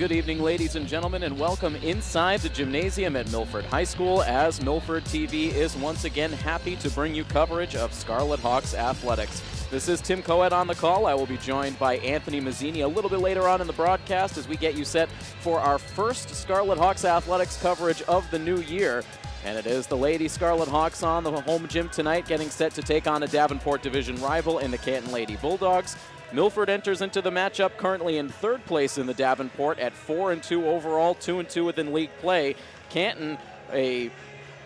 good evening, ladies and gentlemen, and welcome inside the gymnasium at Milford High School as Milford TV is once again happy to bring you coverage of Scarlet Hawks athletics. This is Tim Coed on the call. I will be joined by Anthony Mazzini a little bit later on in the broadcast as we get you set for our first Scarlet Hawks athletics coverage of the new year. And it is the Lady Scarlet Hawks on the home gym tonight, getting set to take on a Davenport Division rival in the Canton Lady Bulldogs. Milford enters into the matchup currently in third place in the Davenport at 4-2 overall, 2-2 within league play. Canton, a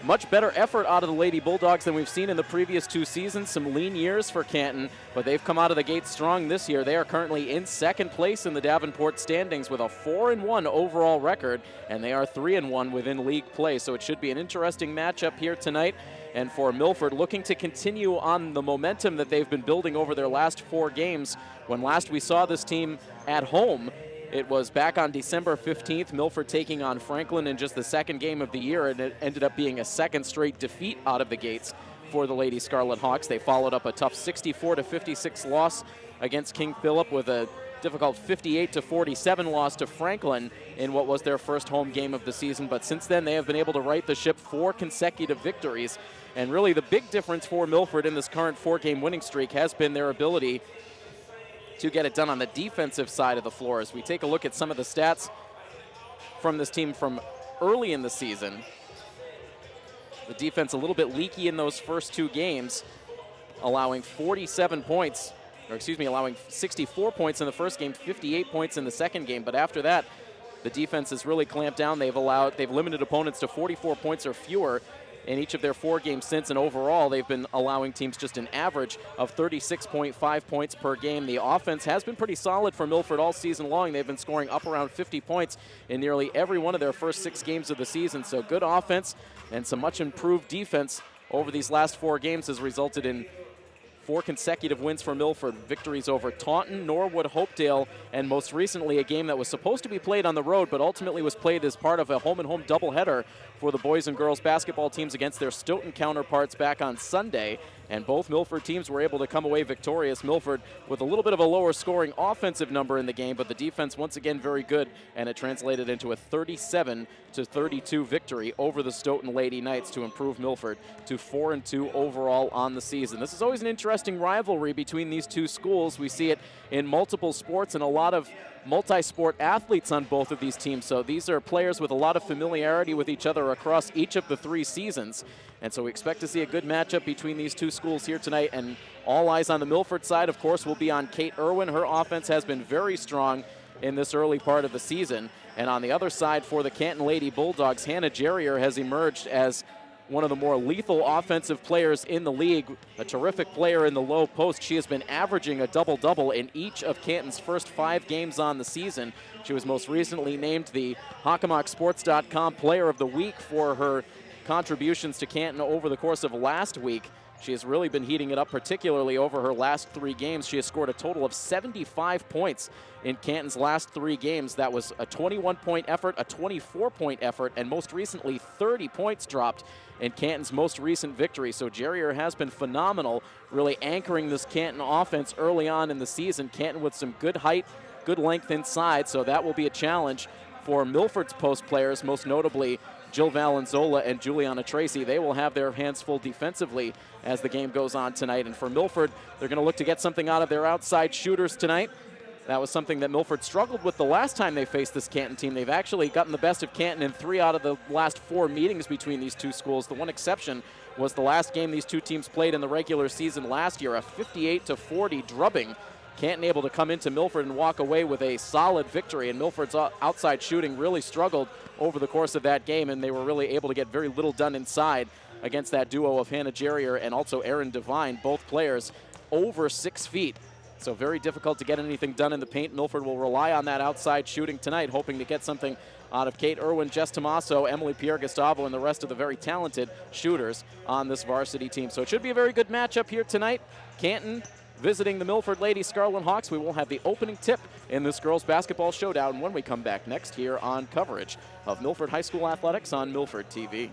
much better effort out of the Lady Bulldogs than we've seen in the previous two seasons. Some lean years for Canton, but they've come out of the gate strong this year. They are currently in second place in the Davenport standings with a 4-1 overall record, and they are 3-1 within league play. So it should be an interesting matchup here tonight. And for Milford, looking to continue on the momentum that they've been building over their last four games. When last we saw this team at home, it was back on December 15th, Milford taking on Franklin in just the second game of the year, and it ended up being a second straight defeat out of the gates for the Lady Scarlet Hawks. They followed up a tough 64-56 loss against King Philip with a difficult 58-47 loss to Franklin in what was their first home game of the season. But since then, they have been able to right the ship 4 consecutive victories. And really the big difference for Milford in this current 4-game winning streak has been their ability to get it done on the defensive side of the floor. As we take a look at some of the stats from this team from early in the season, the defense a little bit leaky in those first two games, allowing 47 points, allowing 64 points in the first game, 58 points in the second game. But after that, the defense has really clamped down. They've limited opponents to 44 points or fewer in each of their 4 games since, and overall they've been allowing teams just an average of 36.5 points per game. The offense has been pretty solid for Milford all season long. They've been scoring up around 50 points in nearly every one of their first 6 games of the season. So good offense and some much improved defense over these last 4 games has resulted in 4 consecutive wins for Milford. Victories over Taunton, Norwood, Hopedale, and most recently a game that was supposed to be played on the road but ultimately was played as part of a home-and-home doubleheader for the boys and girls basketball teams against their Stoughton counterparts back on Sunday. And both Milford teams were able to come away victorious. Milford with a little bit of a lower scoring offensive number in the game, but the defense once again very good, and it translated into a 37-32 victory over the Stoughton Lady Knights to improve Milford to 4-2 overall on the season. This is always an interesting rivalry between these two schools. We see it in multiple sports and a lot of multi-sport athletes on both of these teams. So these are players with a lot of familiarity with each other across each of the 3 seasons. And so we expect to see a good matchup between these two schools here tonight. And all eyes on the Milford side, of course, will be on Kate Irwin. Her offense has been very strong in this early part of the season. And on the other side for the Canton Lady Bulldogs, Hannah Jerrier has emerged as one of the more lethal offensive players in the league, a terrific player in the low post. She has been averaging a double-double in each of Canton's first 5 games on the season. She was most recently named the HockomockSports.com Player of the Week for her contributions to Canton over the course of last week. She has really been heating it up, particularly over her last 3 games. She has scored a total of 75 points in Canton's last 3 games. That was a 21-point effort, a 24-point effort, and most recently 30 points dropped in Canton's most recent victory. So Jerrier has been phenomenal, really anchoring this Canton offense early on in the season. Canton with some good height, good length inside, so that will be a challenge for Milford's post players, most notably Jill Valenzola and Juliana Tracy. They will have their hands full defensively as the game goes on tonight. And for Milford, they're going to look to get something out of their outside shooters tonight. That was something that Milford struggled with the last time they faced this Canton team. They've actually gotten the best of Canton in 3 out of the last 4 meetings between these two schools. The one exception was the last game these two teams played in the regular season last year, a 58-40 drubbing. Canton able to come into Milford and walk away with a solid victory, and Milford's outside shooting really struggled over the course of that game, and they were really able to get very little done inside against that duo of Hannah Jerrier and also Erin Devine, both players over 6 feet. So very difficult to get anything done in the paint. Milford will rely on that outside shooting tonight, hoping to get something out of Kate Irwin, Jess Tomaso, Emily Pierre-Gustavo, and the rest of the very talented shooters on this varsity team. So it should be a very good matchup here tonight. Canton visiting the Milford Lady Scarlet Hawks. We will have the opening tip in this girls basketball showdown when we come back next here on coverage of Milford High School athletics on Milford TV.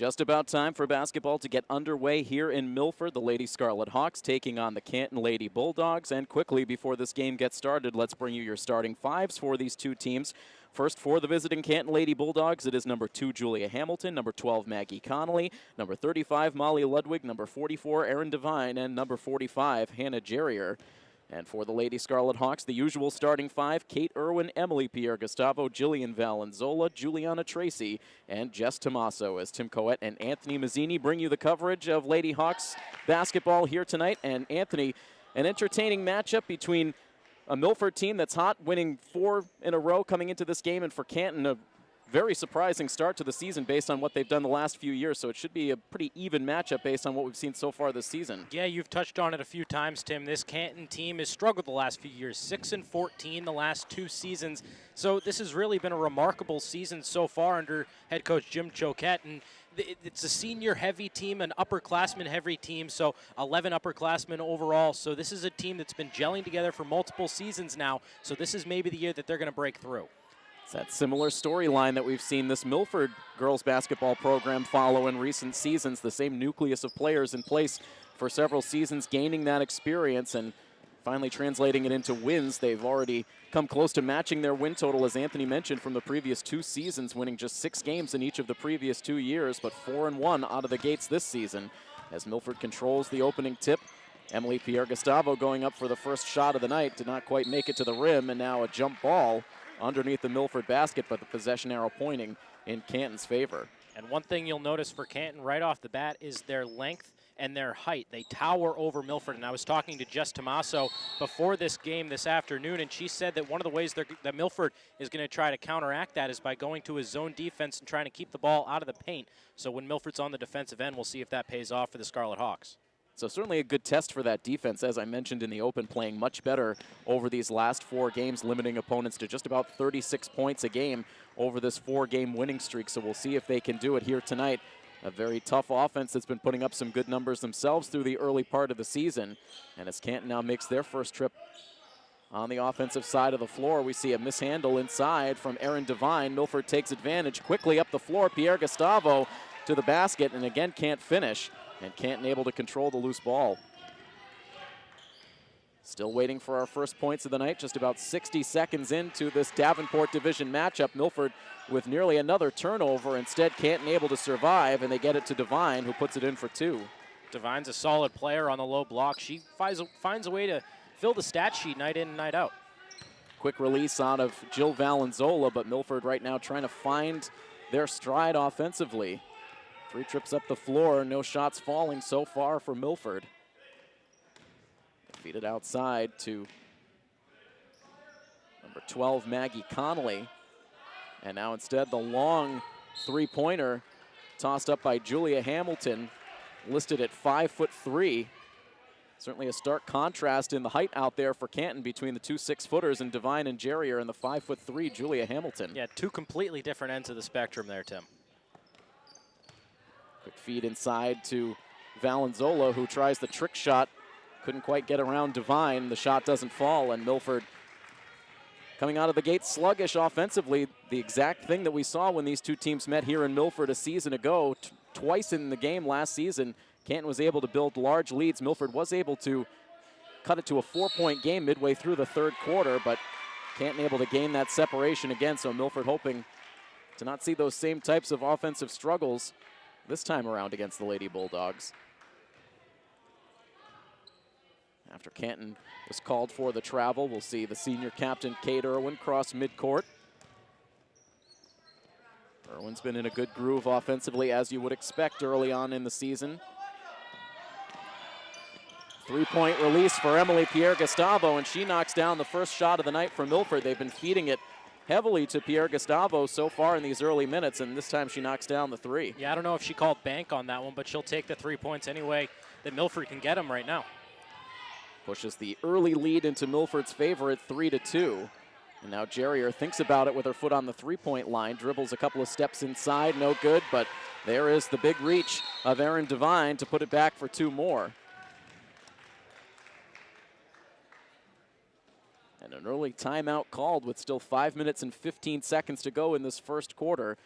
Just about time for basketball to get underway here in Milford. The Lady Scarlet Hawks taking on the Canton Lady Bulldogs. And quickly, before this game gets started, let's bring you your starting fives for these two teams. First, for the visiting Canton Lady Bulldogs, it is number 2, Julia Hamilton, number 12, Maggie Connolly, number 35, Molly Ludwig, number 44, Erin Devine, and number 45, Hannah Jerrier. And for the Lady Scarlet Hawks, the usual starting five: Kate Irwin, Emily Pierre-Gustavo, Jillian Valenzola, Juliana Tracy, and Jess Tomaso, as Tim Coet and Anthony Mazzini bring you the coverage of Lady Hawks basketball here tonight. And Anthony, an entertaining matchup between a Milford team that's hot, winning 4 in a row coming into this game, and for Canton, a very surprising start to the season based on what they've done the last few years. So it should be a pretty even matchup based on what we've seen so far this season. Yeah, you've touched on it a few times, Tim. This Canton team has struggled the last few years, 6-14 the last 2 seasons. So this has really been a remarkable season so far under head coach Jim Choquette. And it's a senior-heavy team, an upperclassman-heavy team, so 11 upperclassmen overall. So this is a team that's been gelling together for multiple seasons now. So this is maybe the year that they're going to break through. It's that similar storyline that we've seen this Milford girls basketball program follow in recent seasons. The same nucleus of players in place for several seasons, gaining that experience and finally translating it into wins. They've already come close to matching their win total, as Anthony mentioned, from the previous 2 seasons, winning just 6 games in each of the previous 2 years, but 4-1 out of the gates this season as Milford controls the opening tip. Emily Pierre-Gustavo going up for the first shot of the night, did not quite make it to the rim, and now a jump ball underneath the Milford basket, but the possession arrow pointing in Canton's favor. And one thing you'll notice for Canton right off the bat is their length and their height. They tower over Milford, and I was talking to Jess Tomaso before this game this afternoon, and she said that one of the ways that Milford is going to try to counteract that is by going to his zone defense and trying to keep the ball out of the paint. So when Milford's on the defensive end, we'll see if that pays off for the Scarlet Hawks. So certainly a good test for that defense, as I mentioned in the open, playing much better over these last 4 games, limiting opponents to just about 36 points a game over this 4-game winning streak. So we'll see if they can do it here tonight. A very tough offense that's been putting up some good numbers themselves through the early part of the season. And as Canton now makes their first trip on the offensive side of the floor, we see a mishandle inside from Erin Devine. Milford takes advantage quickly up the floor. Pierre-Gustavo to the basket, and again can't finish. And Canton able to control the loose ball. Still waiting for our first points of the night, just about 60 seconds into this Davenport Division matchup. Milford with nearly another turnover. Instead, Canton able to survive, and they get it to Devine, who puts it in for 2. Devine's a solid player on the low block. She finds a way to fill the stat sheet night in and night out. Quick release out of Jill Valenzola, but Milford right now trying to find their stride offensively. 3 trips up the floor, no shots falling so far for Milford. Feed it outside to number 12, Maggie Connolly. And now instead the long 3-pointer tossed up by Julia Hamilton, listed at 5'3". Certainly a stark contrast in the height out there for Canton between the 2 6-footers and Devine and Jerrier and the 5'3" Julia Hamilton. Yeah, 2 completely different ends of the spectrum there, Tim. Quick feed inside to Valenzola, who tries the trick shot. Couldn't quite get around Devine. The shot doesn't fall, and Milford coming out of the gate sluggish offensively. The exact thing that we saw when these two teams met here in Milford a season ago. Twice in the game last season, Canton was able to build large leads. Milford was able to cut it to a 4-point game midway through the 3rd quarter, but Canton able to gain that separation again, so Milford hoping to not see those same types of offensive struggles this time around against the Lady Bulldogs. After Canton was called for the travel, we'll see the senior captain, Kate Irwin, cross midcourt. Irwin's been in a good groove offensively, as you would expect early on in the season. 3-point release for Emily Pierre-Gustavo, and she knocks down the first shot of the night for Milford. They've been feeding it heavily to Pierre-Gustavo so far in these early minutes, and this time she knocks down the 3. Yeah, I don't know if she called bank on that one, but she'll take the 3 points anyway that Milford can get them right now. Pushes the early lead into Milford's favor at 3-2. And now Jerrier thinks about it with her foot on the 3-point line, dribbles a couple of steps inside, no good, but there is the big reach of Erin Devine to put it back for 2 more. And an early timeout called with still 5 minutes and 15 seconds to go in this first quarter.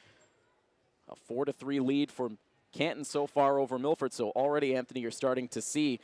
A 4-3 lead for Canton so far over Milford. So already, Anthony, you're starting to see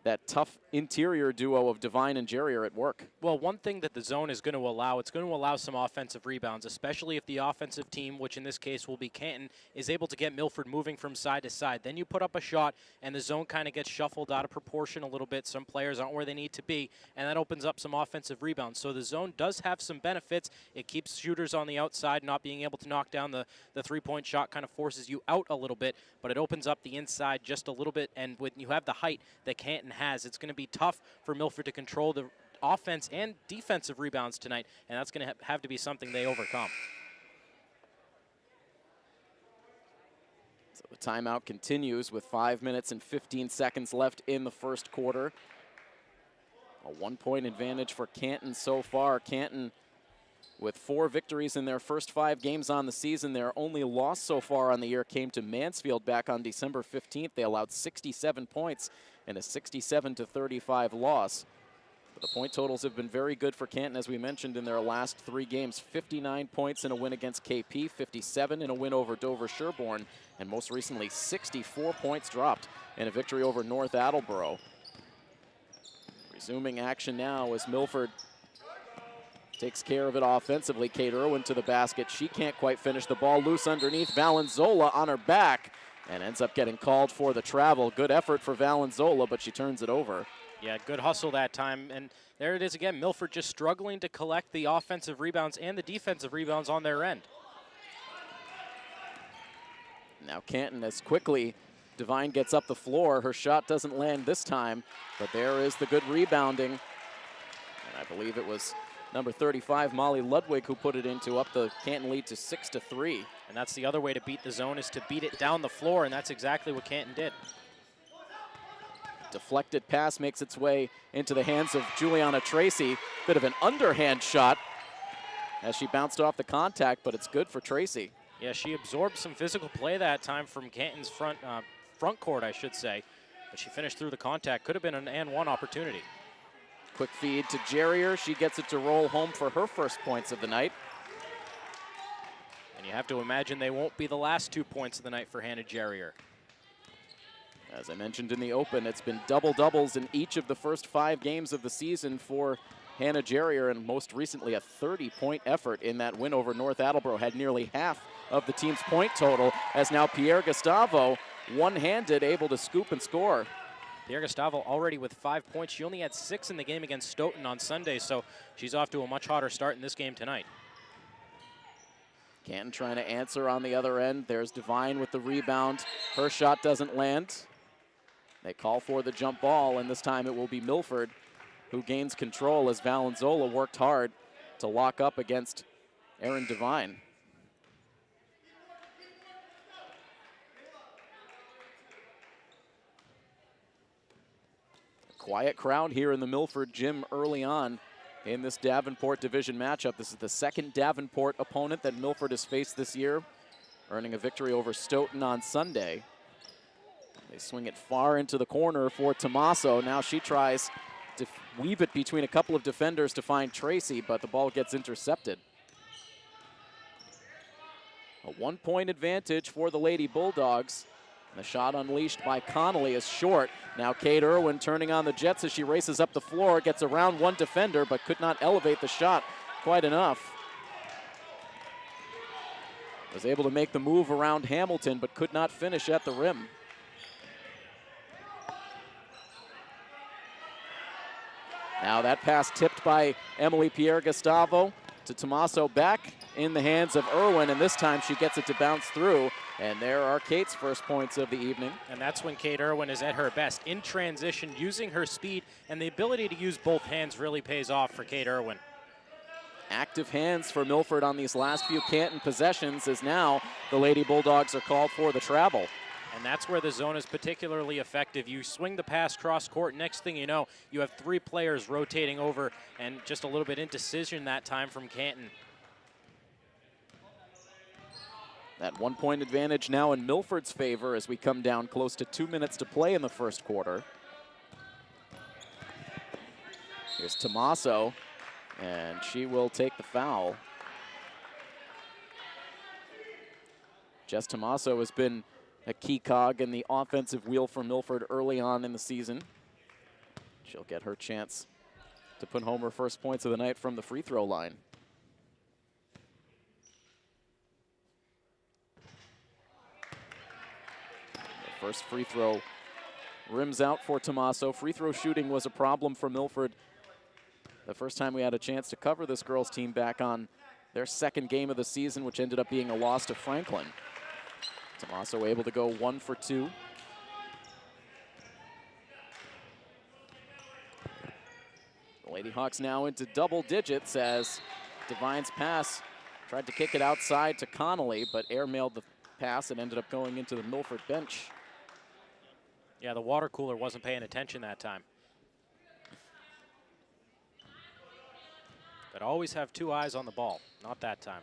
that tough interior duo of Devine and Jerry are at work. Well, one thing that the zone is going to allow, it's going to allow some offensive rebounds, especially if the offensive team, which in this case will be Canton, is able to get Milford moving from side to side. Then you put up a shot, and the zone kind of gets shuffled out of proportion a little bit. Some players aren't where they need to be, and that opens up some offensive rebounds. So the zone does have some benefits. It keeps shooters on the outside, not being able to knock down the three-point shot kind of forces you out a little bit, but it opens up the inside just a little bit, and when you have the height that Canton has, it's going to be tough for Milford to control the offense and defensive rebounds tonight, and that's going to have to be something they overcome. So the timeout continues with 5 minutes and 15 seconds left in the first quarter. A 1-point advantage for Canton so far. Canton with 4 victories in their first 5 games on the season. Their only loss so far on the year came to Mansfield back on December 15th. They allowed 67 points in a 67-35 loss. But the point totals have been very good for Canton, as we mentioned, in their last 3 games. 59 points in a win against KP, 57 in a win over Dover Sherborne, and most recently 64 points dropped in a victory over North Attleboro. Resuming action now as Milford takes care of it offensively. Kate Irwin to the basket. She can't quite finish the ball. Loose underneath. Valenzola on her back and ends up getting called for the travel. Good effort for Valenzola, but she turns it over. Yeah, good hustle that time. And there it is again. Milford just struggling to collect the offensive rebounds and the defensive rebounds on their end. Now Canton, as quickly Devine gets up the floor. Her shot doesn't land this time, but there is the good rebounding. And I believe it was number 35, Molly Ludwig, who put it into up the Canton lead to 6-3. And that's the other way to beat the zone, is to beat it down the floor, and that's exactly what Canton did. Deflected pass makes its way into the hands of Juliana Tracy. Bit of an underhand shot as she bounced off the contact, but it's good for Tracy. Yeah, she absorbed some physical play that time from Canton's front court, I should say. But she finished through the contact. Could have been an and one opportunity. Quick feed to Jerrier. She gets it to roll home for her first points of the night. And you have to imagine they won't be the last 2 points of the night for Hannah Jerrier. As I mentioned in the open, it's been double-doubles in each of the first 5 games of the season for Hannah Jerrier, and most recently a 30-point effort in that win over North Attleboro. Had nearly half of the team's point total, as now Pierre Gustavo, one-handed, able to scoop and score. Pierre Gustavo already with 5 points. She only had 6 in the game against Stoughton on Sunday, so she's off to a much hotter start in this game tonight. Canton trying to answer on the other end. There's Devine with the rebound. Her shot doesn't land. They call for the jump ball, and this time it will be Milford who gains control as Valenzola worked hard to lock up against Erin Devine. Quiet crowd here in the Milford gym early on in this Davenport Division matchup. This is the second Davenport opponent that Milford has faced this year, earning a victory over Stoughton on Sunday. They swing it far into the corner for Tommaso. Now she tries to weave it between a couple of defenders to find Tracy, but the ball gets intercepted. A 1-point advantage for the Lady Bulldogs. The shot unleashed by Connolly is short. Now Kate Irwin turning on the Jets as she races up the floor, gets around one defender, but could not elevate the shot quite enough. Was able to make the move around Hamilton, but could not finish at the rim. Now that pass tipped by Emily Pierre Gustavo to Tommaso, back in the hands of Irwin, and this time she gets it to bounce through. And there are Kate's first points of the evening. And that's when Kate Irwin is at her best. In transition, using her speed, and the ability to use both hands really pays off for Kate Irwin. Active hands for Milford on these last few Canton possessions, as now the Lady Bulldogs are called for the travel. And that's where the zone is particularly effective. You swing the pass cross court, next thing you know, you have 3 players rotating over, and just a little bit indecision that time from Canton. That 1-point advantage now in Milford's favor as we come down close to 2 minutes to play in the first quarter. Here's Tommaso, and she will take the foul. Jess Tommaso has been a key cog in the offensive wheel for Milford early on in the season. She'll get her chance to put home her first points of the night from the free throw line. The first free throw rims out for Tommaso. Free throw shooting was a problem for Milford the first time we had a chance to cover this girls team back on their second game of the season, which ended up being a loss to Franklin. Tommaso able to go 1 for 2. The Lady Hawks now into double digits as Devine's pass tried to kick it outside to Connolly, but airmailed the pass and ended up going into the Milford bench. Yeah, the water cooler wasn't paying attention that time. But always have two eyes on the ball, not that time.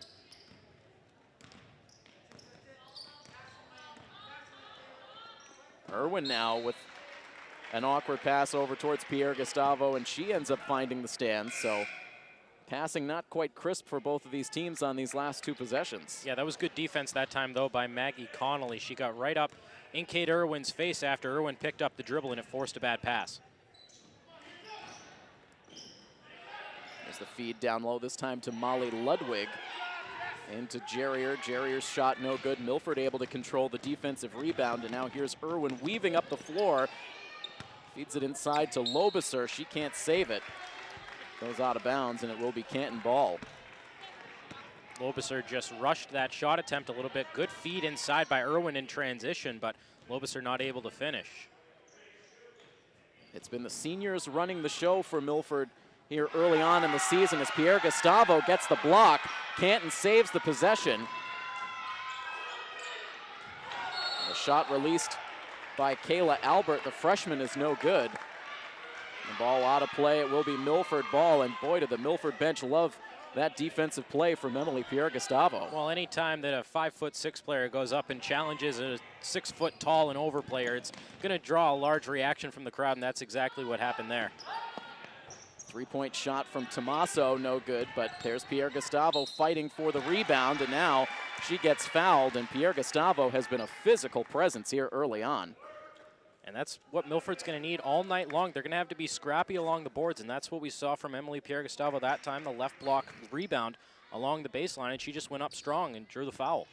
Irwin now with an awkward pass over towards Pierre Gustavo, and she ends up finding the stands. So passing not quite crisp for both of these teams on these last two possessions. Yeah, that was good defense that time, though, by Maggie Connolly. She got right up in Kate Irwin's face after Irwin picked up the dribble and it forced a bad pass. There's the feed down low, this time to Molly Ludwig. Into Jerrier. Jerrier's shot no good. Milford able to control the defensive rebound, and now here's Irwin weaving up the floor. Feeds it inside to Lobiser. She can't save it. Goes out of bounds, and it will be Canton ball. Lobiser just rushed that shot attempt a little bit. Good feed inside by Irwin in transition, but Lobiser not able to finish. It's been the seniors running the show for Milford here early on in the season as Pierre Gustavo gets the block. Canton saves the possession. The shot released by Kayla Albert, the freshman, is no good. The ball out of play. It will be Milford ball, and boy, did the Milford bench love that defensive play from Emily Pierre Gustavo. Well, anytime that a 5'6" player goes up and challenges a 6 foot tall and over player, it's going to draw a large reaction from the crowd, and that's exactly what happened there. 3-point shot from Tommaso, no good, but there's Pierre Gustavo fighting for the rebound, and now she gets fouled, and Pierre Gustavo has been a physical presence here early on. And that's what Milford's going to need all night long. They're going to have to be scrappy along the boards, and that's what we saw from Emily Pierre Gustavo that time, the left block rebound along the baseline, and she just went up strong and drew the foul.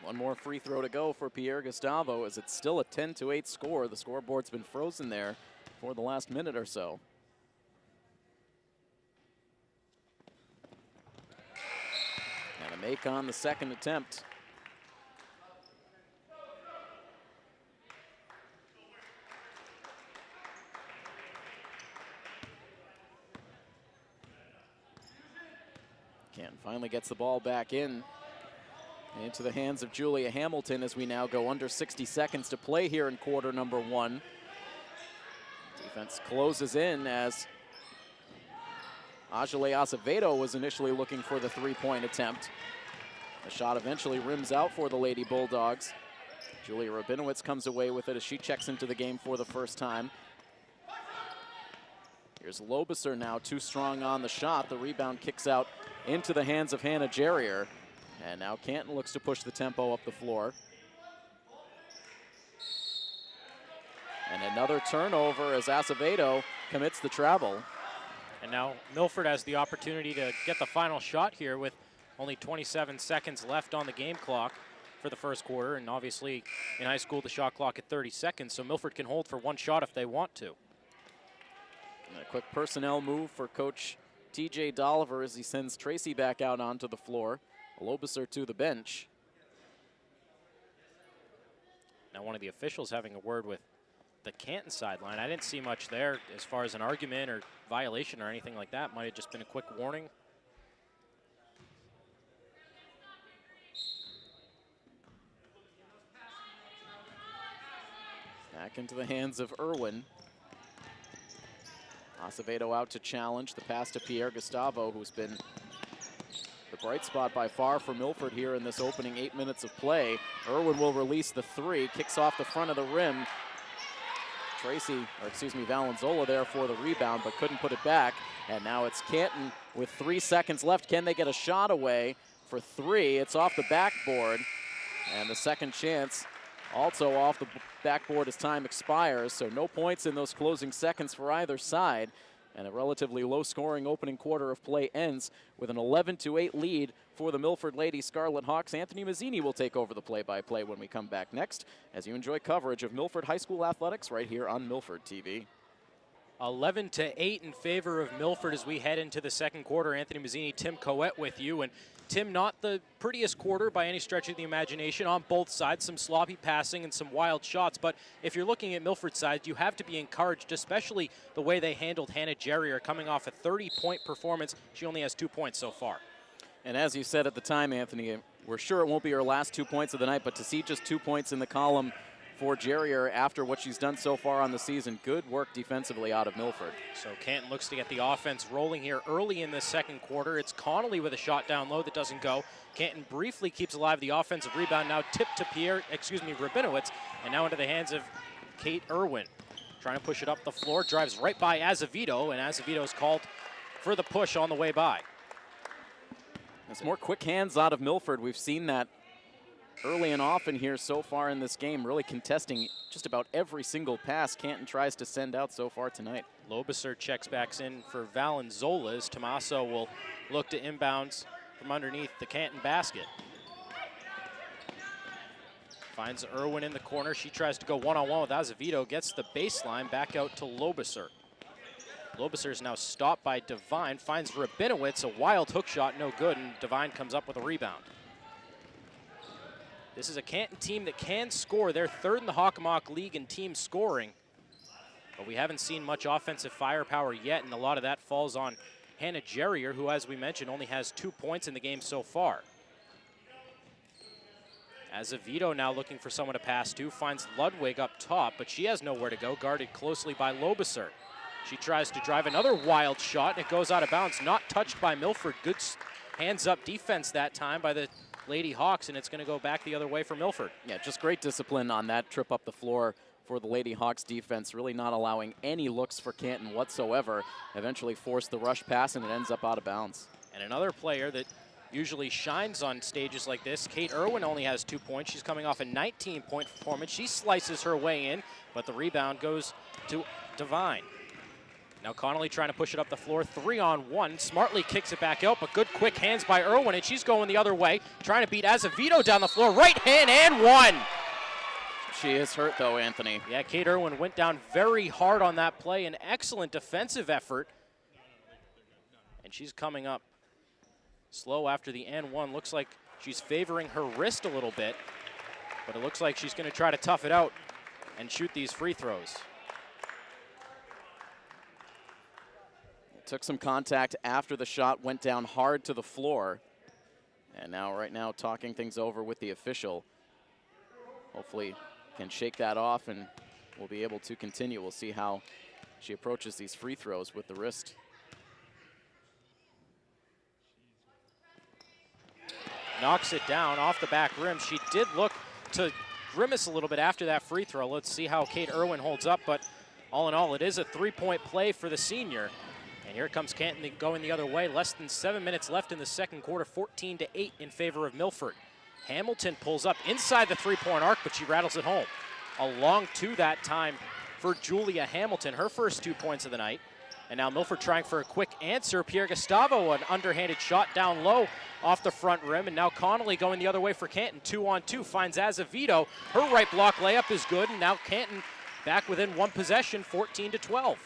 One more free throw to go for Pierre Gustavo as it's still a 10-8 score. The scoreboard's been frozen there for the last minute or so. And a make on the second attempt. Canton finally gets the ball back in. Into the hands of Julia Hamilton as we now go under 60 seconds to play here in quarter number 1. Defense closes in as Ajale Acevedo was initially looking for the 3-point attempt. The shot eventually rims out for the Lady Bulldogs. Julia Rabinowitz comes away with it as she checks into the game for the first time. Here's Lobiser now, too strong on the shot. The rebound kicks out into the hands of Hannah Jerrier. And now Canton looks to push the tempo up the floor. And another turnover as Acevedo commits the travel. And now Milford has the opportunity to get the final shot here with only 27 seconds left on the game clock for the first quarter. And obviously in high school, the shot clock at 30 seconds. So Milford can hold for one shot if they want to. And a quick personnel move for Coach TJ Dolliver as he sends Tracy back out onto the floor. Lobiser to the bench. Now one of the officials having a word with the Canton sideline. I didn't see much there as far as an argument or violation or anything like that. Might have just been a quick warning. Back into the hands of Irwin. Acevedo out to challenge. The pass to Pierre Gustavo, who's been the bright spot by far for Milford here in this opening 8 minutes of play. Irwin will release the 3, kicks off the front of the rim. Valenzola there for the rebound, but couldn't put it back. And now it's Canton with 3 seconds left. Can they get a shot away for 3? It's off the backboard. And the second chance also off the backboard as time expires. So no points in those closing seconds for either side. And a relatively low-scoring opening quarter of play ends with an 11-8 lead for the Milford Lady Scarlet Hawks. Anthony Mazzini will take over the play-by-play when we come back next, as you enjoy coverage of Milford High School athletics right here on Milford TV. 11-8 in favor of Milford as we head into the second quarter. Anthony Mazzini, Tim Coet with you. And Tim, not the prettiest quarter by any stretch of the imagination on both sides. Some sloppy passing and some wild shots. But if you're looking at Milford's side, you have to be encouraged, especially the way they handled Hannah Jerrier coming off a 30-point performance. She only has 2 points so far. And as you said at the time, Anthony, we're sure it won't be her last 2 points of the night, but to see just 2 points in the column for Jerrier after what she's done so far on the season, good work defensively out of Milford. So Canton looks to get the offense rolling here early in the second quarter. It's Connolly with a shot down low that doesn't go. Canton briefly keeps alive the offensive rebound, now tipped to Rabinowitz, and now into the hands of Kate Irwin. Trying to push it up the floor, drives right by Azevedo, and Azevedo is called for the push on the way by. There's more quick hands out of Milford. We've seen that early and often here so far in this game, really contesting just about every single pass Canton tries to send out so far tonight. Lobiser checks back in for Valenzola as Tommaso will look to inbounds from underneath the Canton basket. Finds Irwin in the corner. She tries to go one-on-one with Azevedo, gets the baseline back out to Lobiser. Lobiser is now stopped by Devine, finds Rabinowitz, a wild hook shot, no good, and Devine comes up with a rebound. This is a Canton team that can score. They're third in the Hockomock League in team scoring, but we haven't seen much offensive firepower yet, and a lot of that falls on Hannah Jerrier, who, as we mentioned, only has 2 points in the game so far. Azevedo now looking for someone to pass to, finds Ludwig up top, but she has nowhere to go, guarded closely by Lobiser. She tries to drive another wild shot, and it goes out of bounds, not touched by Milford. Good hands-up defense that time by the Lady Hawks, and it's going to go back the other way for Milford. Yeah, just great discipline on that trip up the floor for the Lady Hawks defense, really not allowing any looks for Canton whatsoever. Eventually forced the rush pass, and it ends up out of bounds. And another player that usually shines on stages like this, Kate Irwin only has 2 points. She's coming off a 19-point performance. She slices her way in, but the rebound goes to Devine. Now Connolly trying to push it up the floor, 3-on-1. Smartly kicks it back out, but good quick hands by Irwin, and she's going the other way, trying to beat Azevedo down the floor. Right hand and one. She is hurt though, Anthony. Yeah, Kate Irwin went down very hard on that play. An excellent defensive effort. And she's coming up slow after the N1. Looks like she's favoring her wrist a little bit, but it looks like she's going to try to tough it out and shoot these free throws. Took some contact after the shot, went down hard to the floor. And now, right now, talking things over with the official. Hopefully can shake that off and we'll be able to continue. We'll see how she approaches these free throws with the wrist. Knocks it down off the back rim. She did look to grimace a little bit after that free throw. Let's see how Kate Irwin holds up, but all in all, it is a 3-point play for the senior. And here comes Canton going the other way. Less than 7 minutes left in the second quarter, 14-8 in favor of Milford. Hamilton pulls up inside the three-point arc, but she rattles it home. A long two that time for Julia Hamilton, her first 2 points of the night. And now Milford trying for a quick answer. Pierre Gustavo, an underhanded shot down low off the front rim. And now Connolly going the other way for Canton. 2-on-2, finds Azevedo. Her right block layup is good, and now Canton back within one possession, 14-12.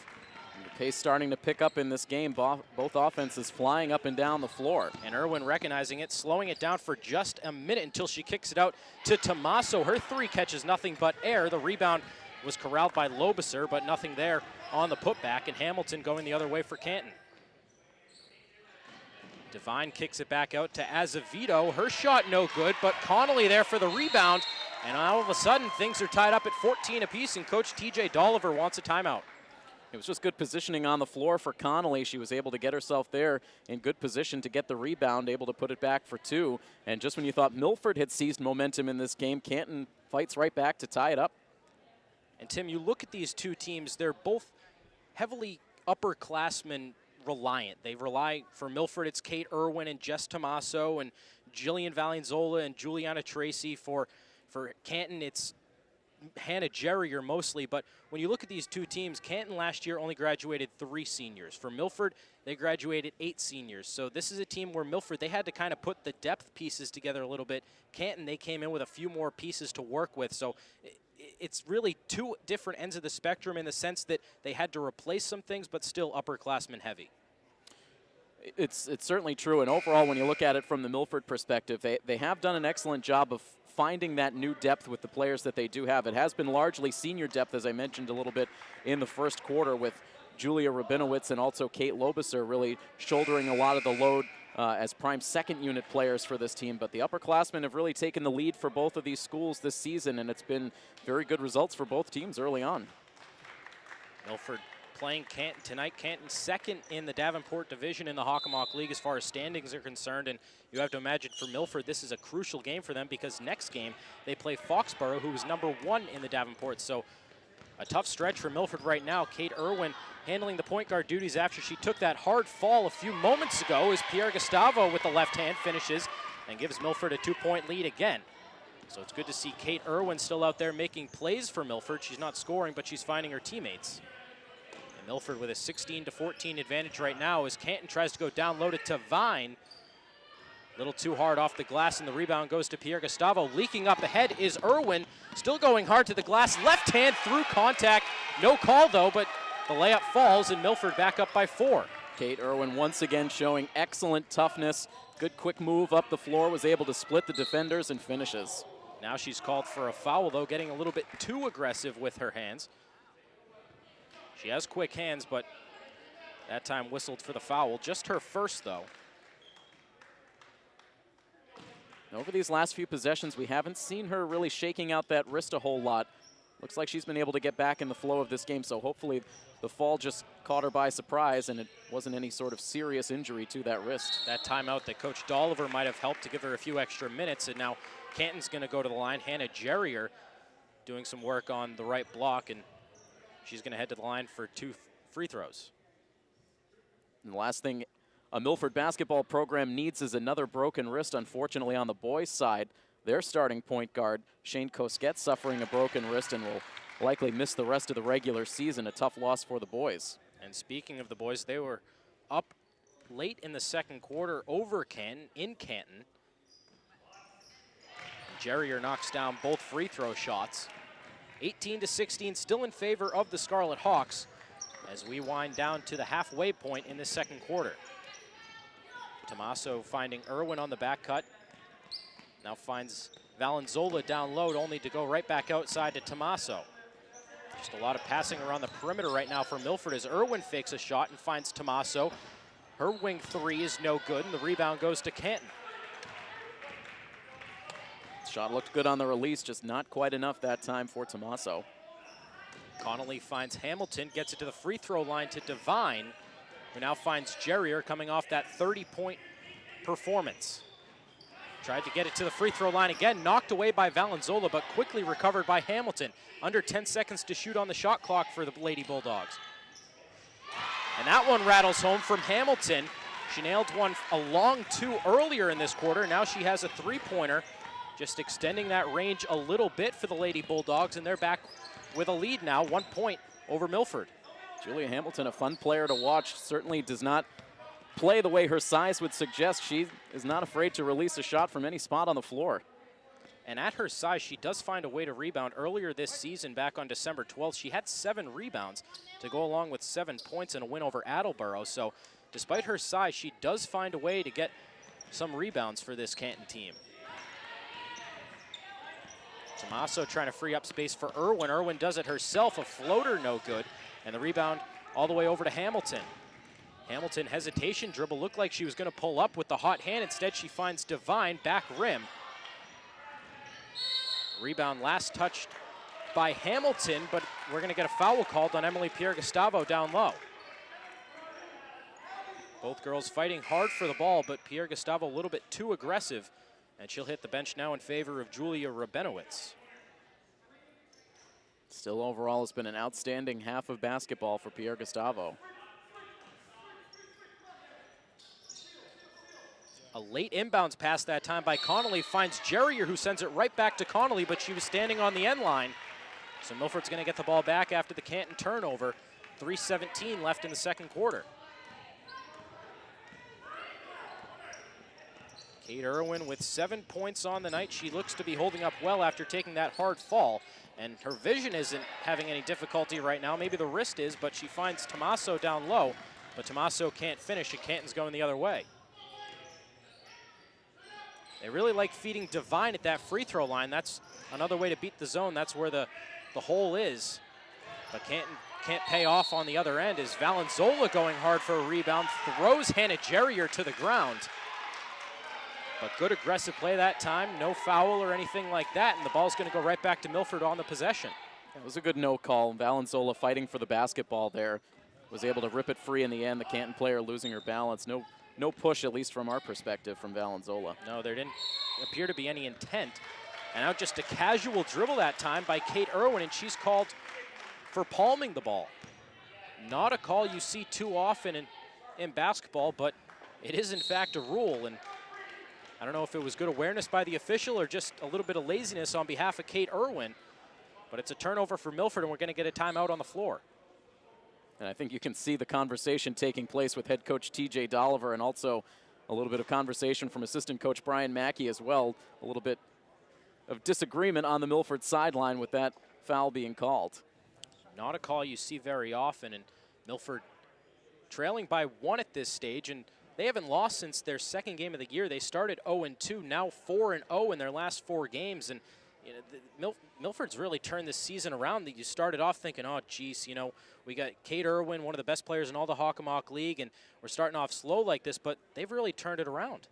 The pace starting to pick up in this game. Both offenses flying up and down the floor. And Irwin recognizing it, slowing it down for just a minute until she kicks it out to Tommaso. Her three catches nothing but air. The rebound was corralled by Lobiser, but nothing there on the putback. And Hamilton going the other way for Canton. Devine kicks it back out to Azevedo. Her shot no good, but Connolly there for the rebound. And all of a sudden, things are tied up at 14 apiece, and Coach TJ Dolliver wants a timeout. It was just good positioning on the floor for Connolly. She was able to get herself there in good position to get the rebound, able to put it back for two. And just when you thought Milford had seized momentum in this game, Canton fights right back to tie it up. And Tim, you look at these two teams, they're both heavily upperclassmen reliant. They rely, for Milford, it's Kate Irwin and Jess Tomaso and Jillian Valenzola and Juliana Tracy. For Canton, it's Hannah Jerrier mostly. But when you look at these two teams, Canton last year only graduated 3 seniors. For Milford, they graduated 8 seniors. So this is a team where Milford, they had to kind of put the depth pieces together a little bit. Canton, they came in with a few more pieces to work with. So it's really two different ends of the spectrum in the sense that they had to replace some things, but still upperclassmen heavy. It's certainly true, and overall, when you look at it from the Milford perspective, they have done an excellent job of finding that new depth with the players that they do have. It has been largely senior depth, as I mentioned a little bit in the first quarter, with Julia Rabinowitz and also Kate Lobiser really shouldering a lot of the load as prime second unit players for this team. But the upperclassmen have really taken the lead for both of these schools this season, and it's been very good results for both teams early on. Milford playing Canton tonight. Canton second in the Davenport Division in the Hockomock League as far as standings are concerned, and you have to imagine for Milford this is a crucial game for them because next game they play Foxborough, who is #1 in the Davenport. So a tough stretch for Milford right now. Kate Irwin handling the point guard duties after she took that hard fall a few moments ago as Pierre Gustavo with the left hand finishes and gives Milford a 2-point lead again. So it's good to see Kate Irwin still out there making plays for Milford. She's not scoring, but she's finding her teammates. And Milford with a 16-14 advantage right now as Canton tries to go down low to Vine. A little too hard off the glass, and the rebound goes to Pierre Gustavo. Leaking up ahead is Irwin, still going hard to the glass. Left hand through contact. No call, though, but the layup falls, and Milford back up by 4. Kate Irwin once again showing excellent toughness. Good quick move up the floor, was able to split the defenders and finishes. Now she's called for a foul, though, getting a little bit too aggressive with her hands. She has quick hands, but that time whistled for the foul. Just her first, though. Over these last few possessions, we haven't seen her really shaking out that wrist a whole lot. Looks like she's been able to get back in the flow of this game, so hopefully the fall just caught her by surprise and it wasn't any sort of serious injury to that wrist. That timeout that Coach Dolliver might have helped to give her a few extra minutes, and now Canton's going to go to the line. Hannah Jerrier doing some work on the right block, and she's going to head to the line for 2 free throws. And the last thing a Milford basketball program needs is another broken wrist, unfortunately, on the boys' side. Their starting point guard, Shane Kosket, suffering a broken wrist and will likely miss the rest of the regular season. A tough loss for the boys. And speaking of the boys, they were up late in the second quarter over Canton, in Canton. Jerrier knocks down both free throw shots. 18-16, still in favor of the Scarlet Hawks as we wind down to the halfway point in the second quarter. Tomaso finding Irwin on the back cut. Now finds Valenzola down low, only to go right back outside to Tomaso. Just a lot of passing around the perimeter right now for Milford as Irwin fakes a shot and finds Tomaso. Her wing 3 is no good, and the rebound goes to Canton. Shot looked good on the release, just not quite enough that time for Tomaso. Connolly finds Hamilton, gets it to the free throw line to Devine, who now finds Jerrier coming off that 30-point performance. Tried to get it to the free throw line again, knocked away by Valenzola, but quickly recovered by Hamilton. Under 10 seconds to shoot on the shot clock for the Lady Bulldogs. And that one rattles home from Hamilton. She nailed one a long 2 earlier in this quarter. Now she has a 3-pointer, just extending that range a little bit for the Lady Bulldogs, and they're back with a lead now, 1 point over Milford. Julia Hamilton, a fun player to watch, certainly does not play the way her size would suggest. She is not afraid to release a shot from any spot on the floor. And at her size, she does find a way to rebound. Earlier this season, back on December 12th, she had 7 rebounds to go along with 7 points in a win over Attleboro. So despite her size, she does find a way to get some rebounds for this Canton team. Tomaso trying to free up space for Irwin. Irwin does it herself, a floater no good. And the rebound all the way over to Hamilton. Hamilton hesitation dribble, looked like she was going to pull up with the hot hand. Instead, she finds Devine back rim. Rebound last touched by Hamilton, but we're going to get a foul called on Emily Pierre Gustavo down low. Both girls fighting hard for the ball, but Pierre Gustavo a little bit too aggressive, and she'll hit the bench now in favor of Julia Rabinowitz. Still overall, it's been an outstanding half of basketball for Pierre Gustavo. A late inbounds pass that time by Connolly finds Jerrier, who sends it right back to Connolly, but she was standing on the end line. So Milford's going to get the ball back after the Canton turnover. 3:17 left in the second quarter. Kate Irwin with 7 points on the night. She looks to be holding up well after taking that hard fall. And her vision isn't having any difficulty right now. Maybe the wrist is, but she finds Tommaso down low. But Tommaso can't finish, and Canton's going the other way. They really like feeding Devine at that free throw line. That's another way to beat the zone. That's where the hole is. But Canton can't pay off on the other end. Is Valenzola going hard for a rebound, throws Hannah Jerrier to the ground. But good aggressive play that time, no foul or anything like that, and the ball's going to go right back to Milford on the possession. It was a good no call. Valenzola fighting for the basketball there. Was able to rip it free in the end. The Canton player losing her balance. No push, at least from our perspective, from Valenzola. No, there didn't appear to be any intent. And out just a casual dribble that time by Kate Irwin, and she's called for palming the ball. Not a call you see too often in basketball, but it is in fact a rule. And I don't know if it was good awareness by the official or just a little bit of laziness on behalf of Kate Irwin, but it's a turnover for Milford, and we're going to get a timeout on the floor. And I think you can see the conversation taking place with head coach TJ Dolliver, and also a little bit of conversation from assistant coach Brian Mackey as well. A little bit of disagreement on the Milford sideline with that foul being called. Not a call you see very often, and Milford trailing by 1 at this stage, and they haven't lost since their second game of the year. They started 0-2, now 4-0 in their last 4 games, and you know, Milford's really turned this season around. That you started off thinking, oh, geez, you know, we got Kate Irwin, one of the best players in all the Hockomock League, and we're starting off slow like this, but they've really turned it around.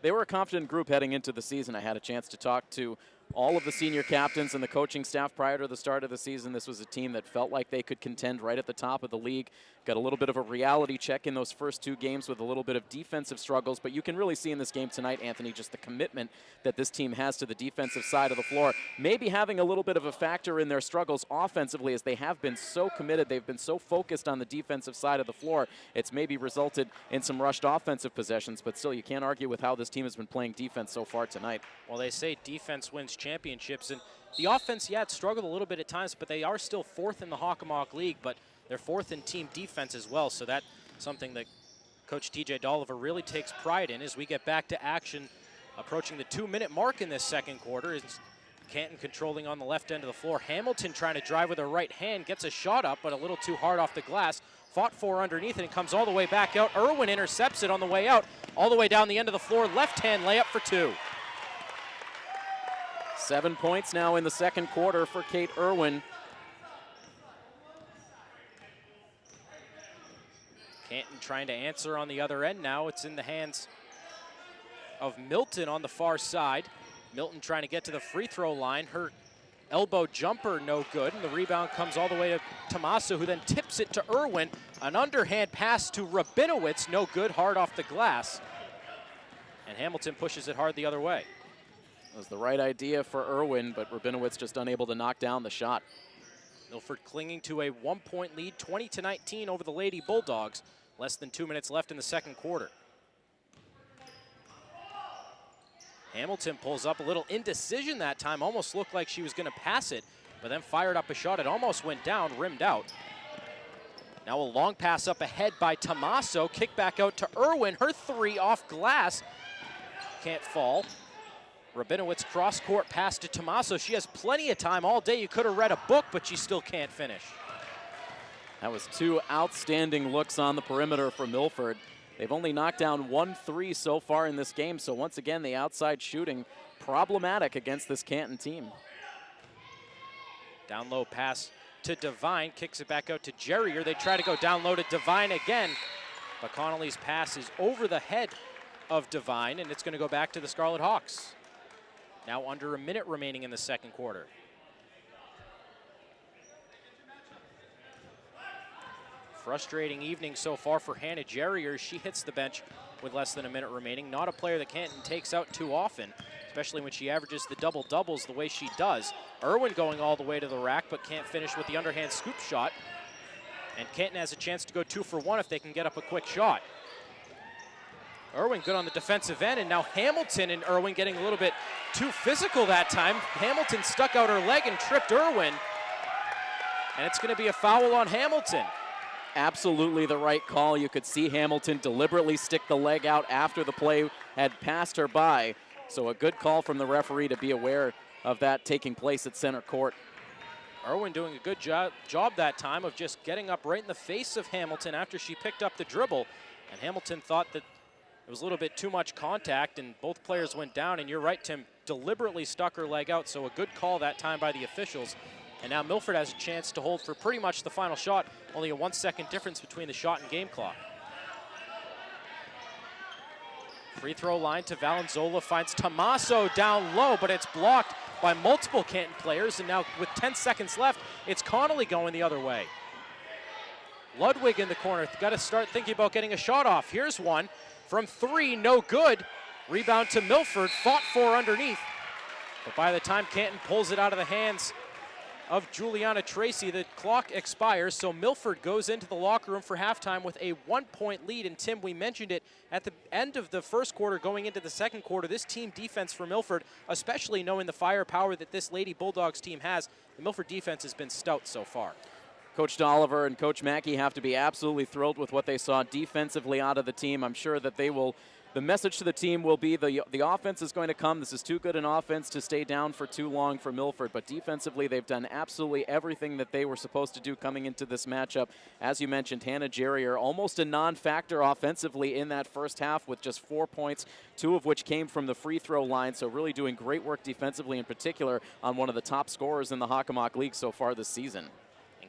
They were a confident group heading into the season. I had a chance to talk to all of the senior captains and the coaching staff prior to the start of the season. This was a team that felt like they could contend right at the top of the league. Got a little bit of a reality check in those first 2 games with a little bit of defensive struggles, but you can really see in this game tonight, Anthony, just the commitment that this team has to the defensive side of the floor. Maybe having a little bit of a factor in their struggles offensively, as they have been so committed, they've been so focused on the defensive side of the floor. It's maybe resulted in some rushed offensive possessions, but still you can't argue with how this team has been playing defense so far tonight. Well, they say defense wins championships, and the offense, yeah, it struggled a little bit at times, but they are still 4th in the Hockomock League, but they're 4th in team defense as well, so that's something that Coach TJ Dolliver really takes pride in as we get back to action, approaching the 2-minute mark in this second quarter. It's Canton controlling on the left end of the floor. Hamilton trying to drive with her right hand, gets a shot up, but a little too hard off the glass. Fought for underneath, and it comes all the way back out. Irwin intercepts it on the way out, all the way down the end of the floor. Left-hand layup for 2. 7 points now in the second quarter for Kate Irwin. Canton trying to answer on the other end now. It's in the hands of Milton on the far side. Milton trying to get to the free throw line. Her elbow jumper no good, and the rebound comes all the way to Tommaso, who then tips it to Irwin. An underhand pass to Rabinowitz, no good, hard off the glass. And Hamilton pushes it hard the other way. It was the right idea for Irwin, but Rabinowitz just unable to knock down the shot. Milford clinging to a 1-point lead, 20-19 over the Lady Bulldogs. Less than 2 minutes left in the second quarter. Hamilton pulls up a little indecision that time. Almost looked like she was going to pass it, but then fired up a shot. It almost went down, rimmed out. Now a long pass up ahead by Tommaso. Kick back out to Irwin. Her 3 off glass. Can't fall. Rabinowitz cross-court pass to Tommaso. She has plenty of time all day. You could have read a book, but she still can't finish. That was 2 outstanding looks on the perimeter for Milford. They've only knocked down 1 3 so far in this game, so once again, the outside shooting problematic against this Canton team. Down low pass to Devine, kicks it back out to Jerrier. They try to go down low to Devine again, but Connolly's pass is over the head of Devine, and it's going to go back to the Scarlet Hawks. Now under a minute remaining in the second quarter. Frustrating evening so far for Hannah Jerrier. She hits the bench with less than a minute remaining. Not a player that Canton takes out too often, especially when she averages the double-doubles the way she does. Irwin going all the way to the rack, but can't finish with the underhand scoop shot. And Canton has a chance to go 2 for 1 if they can get up a quick shot. Irwin good on the defensive end, and now Hamilton and Irwin getting a little bit too physical that time. Hamilton stuck out her leg and tripped Irwin. And it's going to be a foul on Hamilton. Absolutely the right call. You could see Hamilton deliberately stick the leg out after the play had passed her by. So a good call from the referee to be aware of that taking place at center court. Irwin doing a good job that time of just getting up right in the face of Hamilton after she picked up the dribble. And Hamilton thought that it was a little bit too much contact, and both players went down. And you're right, Tim, deliberately stuck her leg out, so a good call that time by the officials. And now Milford has a chance to hold for pretty much the final shot, only a 1 second difference between the shot and game clock. Free throw line to Valenzola, finds Tommaso down low, but it's blocked by multiple Canton players, and now with 10 seconds left, it's Connolly going the other way. Ludwig in the corner, got to start thinking about getting a shot off. Here's one from 3, no good. Rebound to Milford, fought for underneath. But by the time Canton pulls it out of the hands of Juliana Tracy, the clock expires, so Milford goes into the locker room for halftime with a 1-point lead. And Tim, we mentioned it at the end of the first quarter going into the second quarter, this team defense for Milford, especially knowing the firepower that this Lady Bulldogs team has, the Milford defense has been stout so far. Coach Dolliver and Coach Mackey have to be absolutely thrilled with what they saw defensively out of the team. I'm sure that they will, the message to the team will be the offense is going to come. This is too good an offense to stay down for too long for Milford. But defensively, they've done absolutely everything that they were supposed to do coming into this matchup. As you mentioned, Hannah Jerrier, almost a non-factor offensively in that first half with just 4 points, 2 of which came from the free throw line. So really doing great work defensively, in particular on one of the top scorers in the Hockomock League so far this season.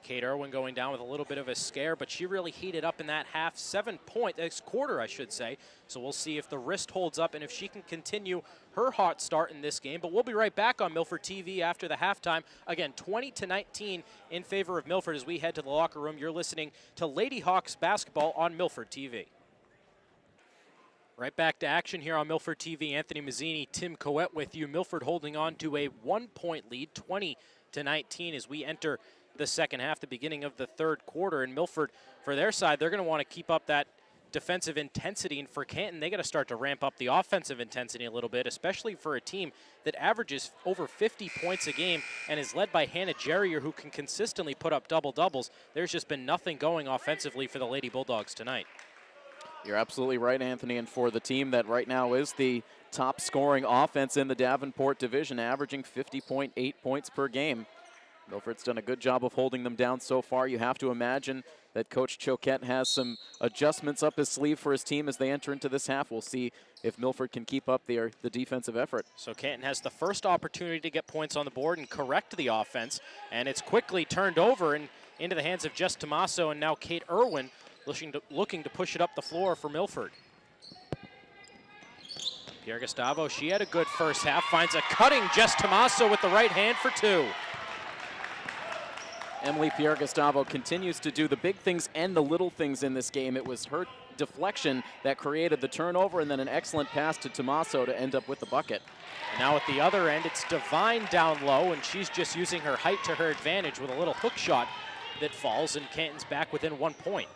Kate Irwin going down with a little bit of a scare, but she really heated up in that half. 7 point, this quarter, I should say. So we'll see if the wrist holds up and if she can continue her hot start in this game. But we'll be right back on Milford TV after the halftime. Again, 20-19 in favor of Milford as we head to the locker room. You're listening to Lady Hawks basketball on Milford TV. Right back to action here on Milford TV. Anthony Mazzini, Tim Coet with you. Milford holding on to a 1-point lead, 20-19 as we enter the second half, the beginning of the third quarter. And Milford, for their side, they're going to want to keep up that defensive intensity. And for Canton, they got to start to ramp up the offensive intensity a little bit, especially for a team that averages over 50 points a game and is led by Hannah Jerrier, who can consistently put up double-doubles. There's just been nothing going offensively for the Lady Bulldogs tonight. You're absolutely right, Anthony. And for the team that right now is the top scoring offense in the Davenport Division, averaging 50.8 points per game, Milford's done a good job of holding them down so far. You have to imagine that Coach Choquette has some adjustments up his sleeve for his team as they enter into this half. We'll see if Milford can keep up the defensive effort. So Canton has the first opportunity to get points on the board and correct the offense, and it's quickly turned over and into the hands of Jess Tommaso, and now Kate Irwin looking to push it up the floor for Milford. Pierre Gustavo, she had a good first half, finds a cutting Jess Tommaso with the right hand for 2. Emily Pierre Gustavo continues to do the big things and the little things in this game. It was her deflection that created the turnover, and then an excellent pass to Tommaso to end up with the bucket. And now at the other end, it's Devine down low, and she's just using her height to her advantage with a little hook shot that falls, and Canton's back within 1 point.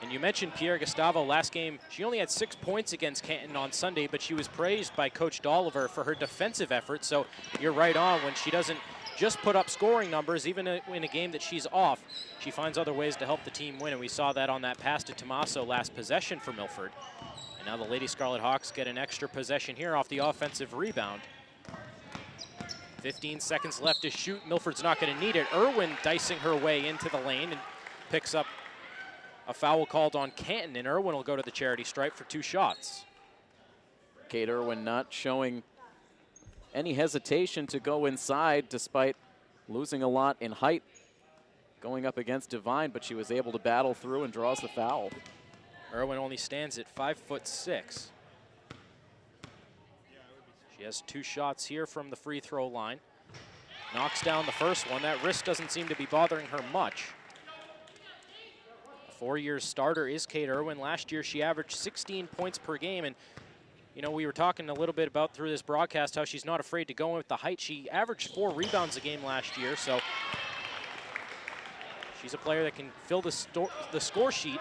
And you mentioned Pierre Gustavo last game. She only had 6 points against Canton on Sunday, but she was praised by Coach Dolliver for her defensive effort. So you're right on, when she doesn't just put up scoring numbers, even in a game that she's off, she finds other ways to help the team win, and we saw that on that pass to Tommaso last possession for Milford. And now the Lady Scarlet Hawks get an extra possession here off the offensive rebound. 15 seconds left to shoot. Milford's not going to need it. Irwin dicing her way into the lane and picks up a foul called on Canton, and Irwin will go to the charity stripe for 2 shots. Kate Irwin not showing any hesitation to go inside despite losing a lot in height going up against Devine, but she was able to battle through and draws the foul. Irwin only stands at 5'6". She has 2 shots here from the free throw line. Knocks down the first one. That wrist doesn't seem to be bothering her much. A 4-year starter is Kate Irwin. Last year she averaged 16 points per game, and You know, we were talking a little bit about through this broadcast how she's not afraid to go in with the height. She averaged 4 rebounds a game last year, so she's a player that can fill the score sheet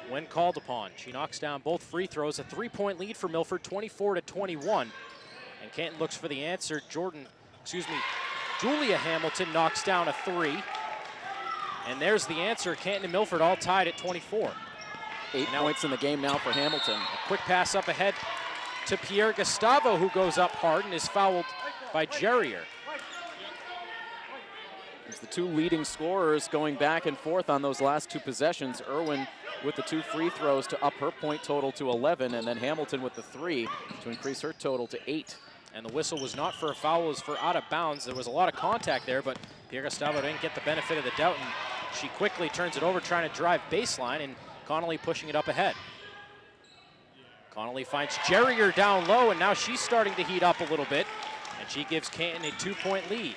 when called upon. She knocks down both free throws, a 3-point lead for Milford, 24-21. And Canton looks for the answer. Julia Hamilton knocks down a 3. And there's the answer. Canton and Milford all tied at 24. 8 points in the game now for Hamilton. A quick pass up ahead to Pierre Gustavo, who goes up hard and is fouled by Jerrier. It's the 2 leading scorers going back and forth on those last 2 possessions. Irwin with the 2 free throws to up her point total to 11, and then Hamilton with the 3 to increase her total to 8. And the whistle was not for a foul, it was for out of bounds. There was a lot of contact there, but Pierre Gustavo didn't get the benefit of the doubt, and she quickly turns it over, trying to drive baseline, and Connolly pushing it up ahead. Connolly finds Jerrier down low, and now she's starting to heat up a little bit, and she gives Canton a 2-point lead.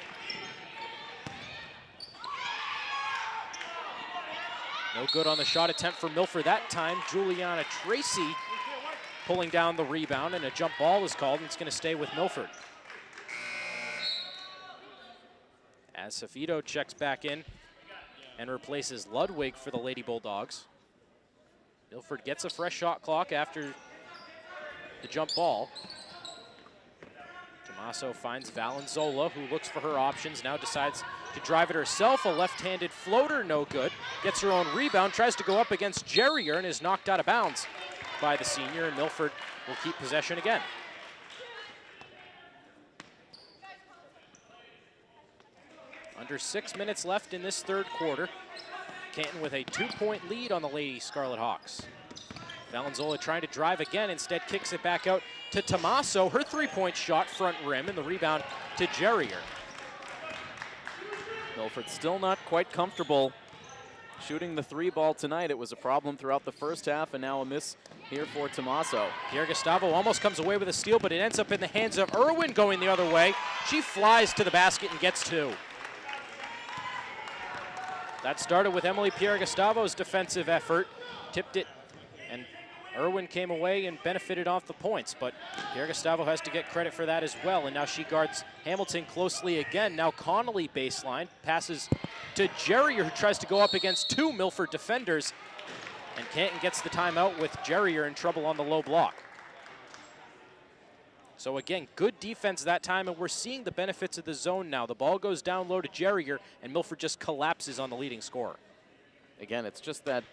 No good on the shot attempt for Milford that time. Juliana Tracy pulling down the rebound, and a jump ball is called, and it's going to stay with Milford. As Safito checks back in and replaces Ludwig for the Lady Bulldogs. Milford gets a fresh shot clock after the jump ball. Tommaso finds Valenzola, who looks for her options, now decides to drive it herself. A left-handed floater, no good. Gets her own rebound, tries to go up against Jerrier and is knocked out of bounds by the senior, and Milford will keep possession again. Under 6 minutes left in this third quarter. Canton with a 2-point lead on the Lady Scarlet Hawks. Valenzola trying to drive again, instead kicks it back out to Tommaso. Her 3-point shot, front rim, and the rebound to Jerrier. Milford still not quite comfortable shooting the 3 ball tonight. It was a problem throughout the first half, and now a miss here for Tommaso. Pierre Gustavo almost comes away with a steal, but it ends up in the hands of Irwin going the other way. She flies to the basket and gets 2. That started with Emily Pierre Gustavo's defensive effort, tipped it, and Irwin came away and benefited off the points, but Pierre Gustavo has to get credit for that as well, and now she guards Hamilton closely again. Now Connolly baseline, passes to Jerrier, who tries to go up against 2 Milford defenders, and Canton gets the timeout with Jerrier in trouble on the low block. So again, good defense that time, and we're seeing the benefits of the zone now. The ball goes down low to Jerrier, and Milford just collapses on the leading scorer. Again, it's just that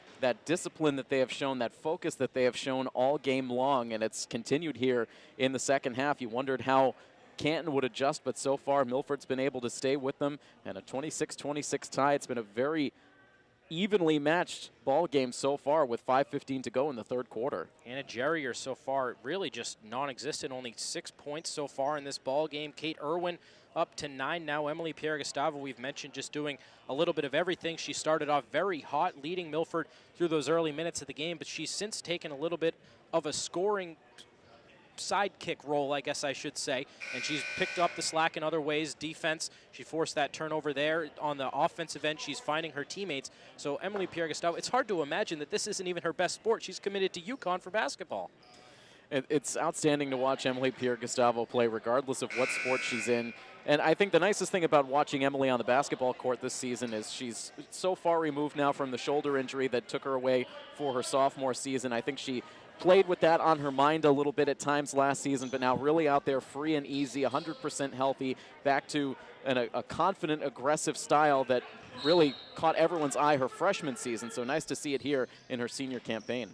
discipline that they have shown, that focus that they have shown all game long, and it's continued here in the second half. You wondered how Canton would adjust, but so far Milford's been able to stay with them, and a 26-26 tie. It's been a very evenly matched ball game so far with 5:15 to go in the third quarter. Anna Jerrier so far really just non-existent, only 6 points so far in this ball game. Kate Irwin up to 9 now. Emily Pierre Gustavo, we've mentioned, just doing a little bit of everything. She started off very hot, leading Milford through those early minutes of the game, but she's since taken a little bit of a scoring sidekick role, I guess I should say, and she's picked up the slack in other ways. Defense, she forced that turnover there. On the offensive end, she's finding her teammates. So Emily Pierre Gustavo, it's hard to imagine that this isn't even her best sport. She's committed to UConn for basketball. It's outstanding to watch Emily Pierre Gustavo play regardless of what sport she's in. And I think the nicest thing about watching Emily on the basketball court this season is she's so far removed now from the shoulder injury that took her away for her sophomore season. I think she played with that on her mind a little bit at times last season, but now really out there free and easy, 100% healthy, back to a confident, aggressive style that really caught everyone's eye her freshman season. So nice to see it here in her senior campaign.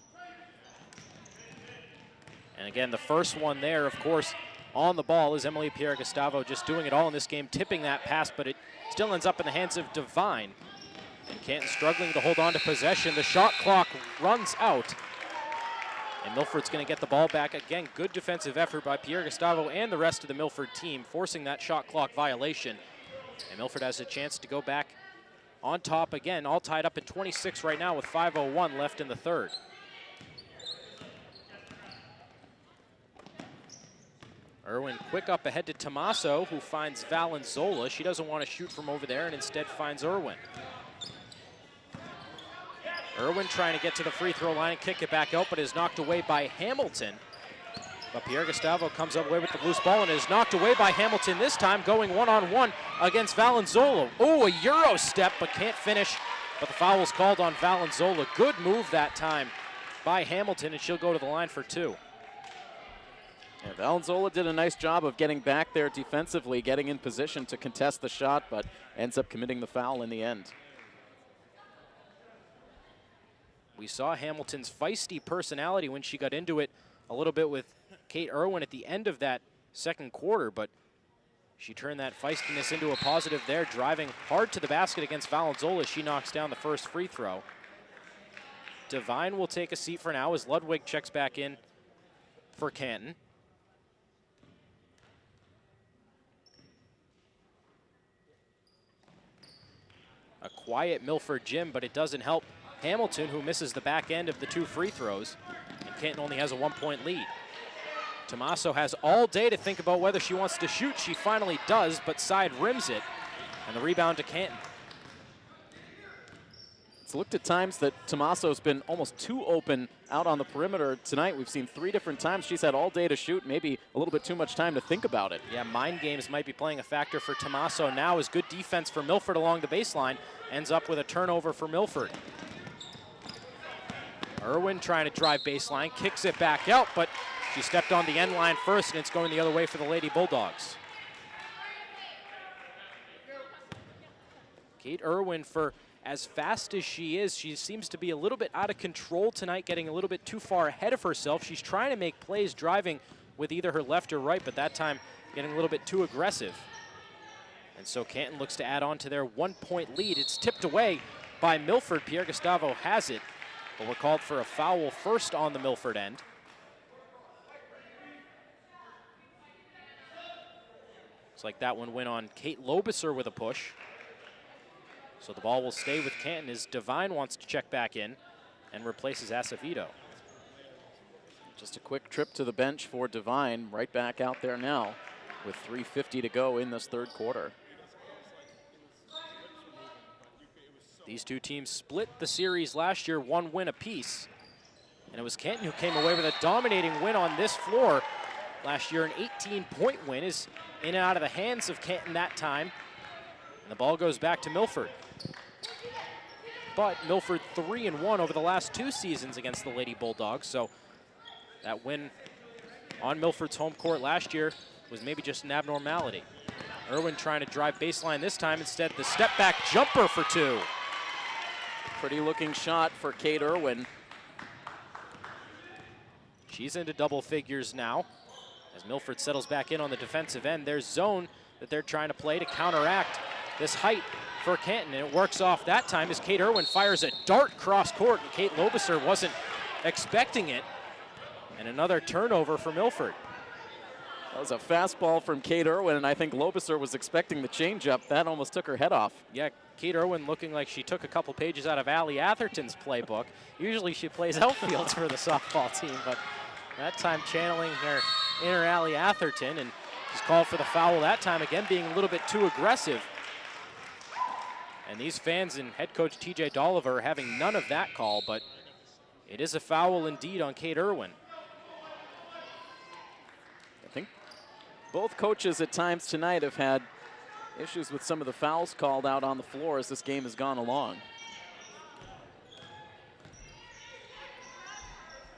And again, the first one there, of course, on the ball is Emily Pierre Gustavo, just doing it all in this game, tipping that pass, but it still ends up in the hands of Devine. And Canton struggling to hold on to possession. The shot clock runs out. And Milford's going to get the ball back. Again, good defensive effort by Pierre Gustavo and the rest of the Milford team, forcing that shot clock violation. And Milford has a chance to go back on top again, all tied up at 26 right now with 5:01 left in the third. Irwin quick up ahead to Tommaso, who finds Valenzola. She doesn't want to shoot from over there and instead finds Irwin. Irwin trying to get to the free throw line and kick it back out, but is knocked away by Hamilton. But Pierre Gustavo comes away with the loose ball and is knocked away by Hamilton this time, going one-on-one against Valenzola. Oh, a Euro step, but can't finish. But the foul's called on Valenzola. Good move that time by Hamilton, and she'll go to the line for 2. Yeah, Valenzola did a nice job of getting back there defensively, getting in position to contest the shot, but ends up committing the foul in the end. We saw Hamilton's feisty personality when she got into it a little bit with Kate Irwin at the end of that second quarter, but she turned that feistiness into a positive there, driving hard to the basket against Valenzola. She knocks down the first free throw. Devine will take a seat for now as Ludwig checks back in for Canton. A quiet Milford gym, but it doesn't help Hamilton, who misses the back end of the 2 free throws, and Canton only has a 1-point lead. Tommaso has all day to think about whether she wants to shoot. She finally does, but side rims it, and the rebound to Canton. It's looked at times that Tommaso's been almost too open out on the perimeter tonight. We've seen 3 different times she's had all day to shoot, maybe a little bit too much time to think about it. Yeah, mind games might be playing a factor for Tommaso now, as good defense for Milford along the baseline ends up with a turnover for Milford. Irwin trying to drive baseline, kicks it back out, but she stepped on the end line first, and it's going the other way for the Lady Bulldogs. Kate Irwin, for as fast as she is, she seems to be a little bit out of control tonight, getting a little bit too far ahead of herself. She's trying to make plays driving with either her left or right, but that time getting a little bit too aggressive. And so Canton looks to add on to their 1-point lead. It's tipped away by Milford. Pierre Gustavo has it, but we're called for a foul first on the Milford end. Looks like that one went on Kate Lobiser with a push. So the ball will stay with Canton as Devine wants to check back in and replaces Acevedo. Just a quick trip to the bench for Devine, right back out there now with 3:50 to go in this third quarter. These two teams split the series last year, 1 win apiece. And it was Canton who came away with a dominating win on this floor last year. An 18-point win is in and out of the hands of Canton that time. And the ball goes back to Milford. But Milford 3-1 over the last 2 seasons against the Lady Bulldogs. So that win on Milford's home court last year was maybe just an abnormality. Irwin trying to drive baseline this time. Instead, the step back jumper for 2. Pretty looking shot for Kate Irwin. She's into double figures now as Milford settles back in on the defensive end. There's zone that they're trying to play to counteract this height for Canton, and it works off that time as Kate Irwin fires a dart cross court, and Kate Lobiser wasn't expecting it. And another turnover for Milford. That was a fastball from Kate Irwin, and I think Lobiser was expecting the changeup. That almost took her head off. Yeah, Kate Irwin looking like she took a couple pages out of Allie Atherton's playbook. Usually she plays outfields for the softball team, but that time channeling her inner Allie Atherton, and she's called for the foul that time, again being a little bit too aggressive. And these fans and head coach TJ Dolliver are having none of that call, but it is a foul indeed on Kate Irwin. I think both coaches at times tonight have had issues with some of the fouls called out on the floor as this game has gone along.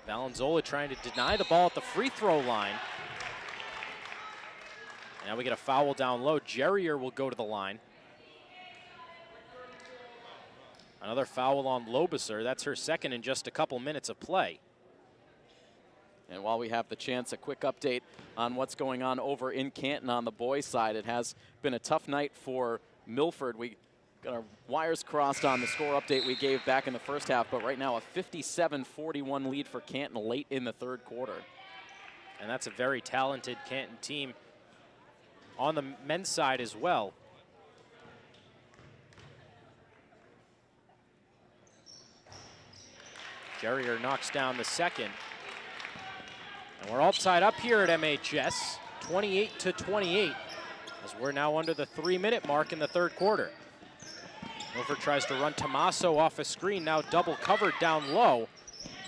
Valenzola trying to deny the ball at the free throw line. Now we get a foul down low. Jerrier will go to the line. Another foul on Lobiser. That's her second in just a couple minutes of play. And while we have the chance, a quick update on what's going on over in Canton on the boys' side. It has been a tough night for Milford. We got our wires crossed on the score update we gave back in the first half, but right now a 57-41 lead for Canton late in the third quarter. And that's a very talented Canton team on the men's side as well. Jerrier knocks down the second. And we're all tied up here at MHS, 28-28, as we're now under the 3-minute mark in the third quarter. Milford tries to run Tommaso off a screen, now double covered down low.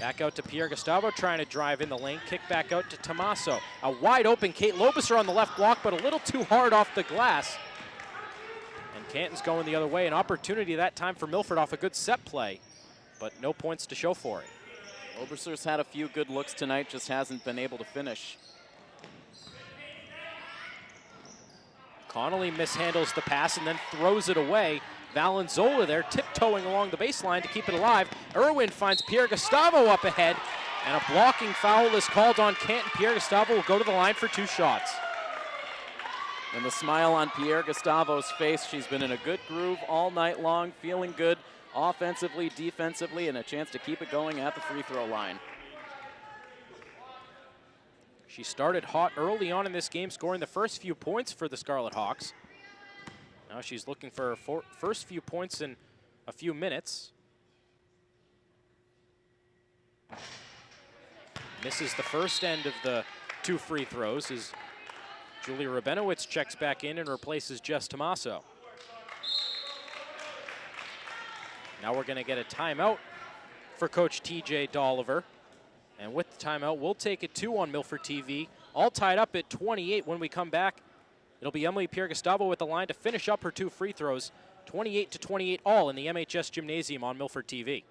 Back out to Pierre Gustavo, trying to drive in the lane. Kick back out to Tommaso. A wide open Kate Lobiser on the left block, but a little too hard off the glass. And Canton's going the other way. An opportunity that time for Milford off a good set play, but no points to show for it. Lobiser's had a few good looks tonight, just hasn't been able to finish. Connolly mishandles the pass and then throws it away. Valenzola there tiptoeing along the baseline to keep it alive. Irwin finds Pierre Gustavo up ahead, and a blocking foul is called on Canton. Pierre Gustavo will go to the line for 2 shots. And the smile on Pierre Gustavo's face, she's been in a good groove all night long, feeling good offensively, defensively, and a chance to keep it going at the free throw line. She started hot early on in this game, scoring the first few points for the Scarlet Hawks. Now she's looking for her first few points in a few minutes. Misses the first end of the 2 free throws as Julia Rabinowitz checks back in and replaces Jess Tommaso. Now we're going to get a timeout for Coach TJ Dolliver. And with the timeout, we'll take it 2 on Milford TV. All tied up at 28 when we come back. It'll be Emily Pierre Gustavo with the line to finish up her 2 free throws. 28-28 all in the MHS Gymnasium on Milford TV.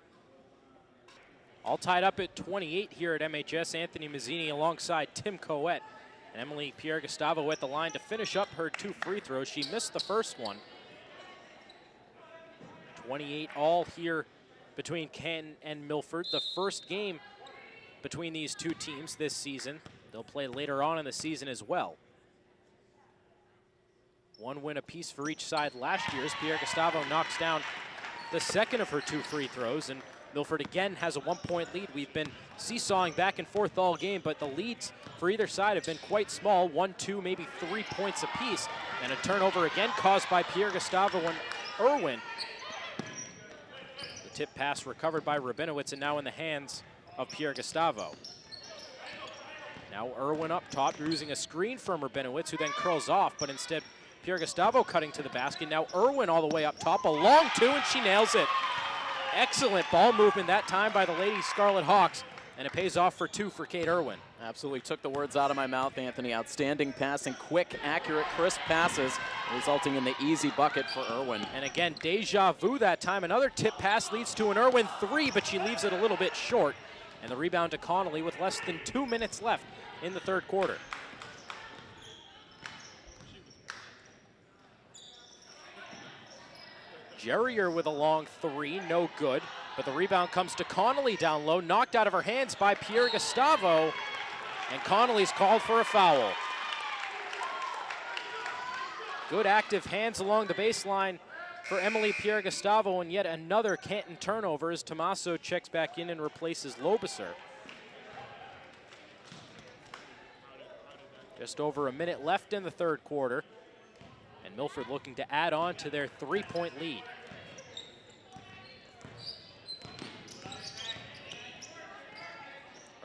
All tied up at 28 here at MHS. Anthony Mazzini alongside Tim Coet. And Emily Pierre Gustavo at the line to finish up her 2 free throws. She missed the first one. 28 all here between Canton and Milford. The first game between these 2 teams this season. They'll play later on in the season as well. 1 win apiece for each side last year as Pierre Gustavo knocks down the second of her 2 free throws, and Milford again has a 1-point lead. We've been seesawing back and forth all game, but the leads for either side have been quite small, 1, 2, maybe 3 points apiece. And a turnover again caused by Pierre Gustavo and Irwin. The tip pass recovered by Rabinowitz and now in the hands of Pierre Gustavo. Now Irwin up top, using a screen from Rabinowitz, who then curls off, but instead Pierre Gustavo cutting to the basket. Now Irwin all the way up top, a long 2, and she nails it. Excellent ball movement that time by the Lady Scarlet Hawks, and it pays off for 2 for Kate Irwin. Absolutely took the words out of my mouth, Anthony. Outstanding passing, quick, accurate, crisp passes, resulting in the easy bucket for Irwin. And again, deja vu that time. Another tip pass leads to an Irwin 3, but she leaves it a little bit short. And the rebound to Connolly with less than 2 minutes left in the 3rd quarter. Jerrier with a long 3, no good. But the rebound comes to Connolly down low, knocked out of her hands by Pierre Gustavo. And Connolly's called for a foul. Good active hands along the baseline for Emily Pierre Gustavo, and yet another Canton turnover as Tommaso checks back in and replaces Lobiser. Just over a minute left in the 3rd quarter. And Milford looking to add on to their 3-point lead.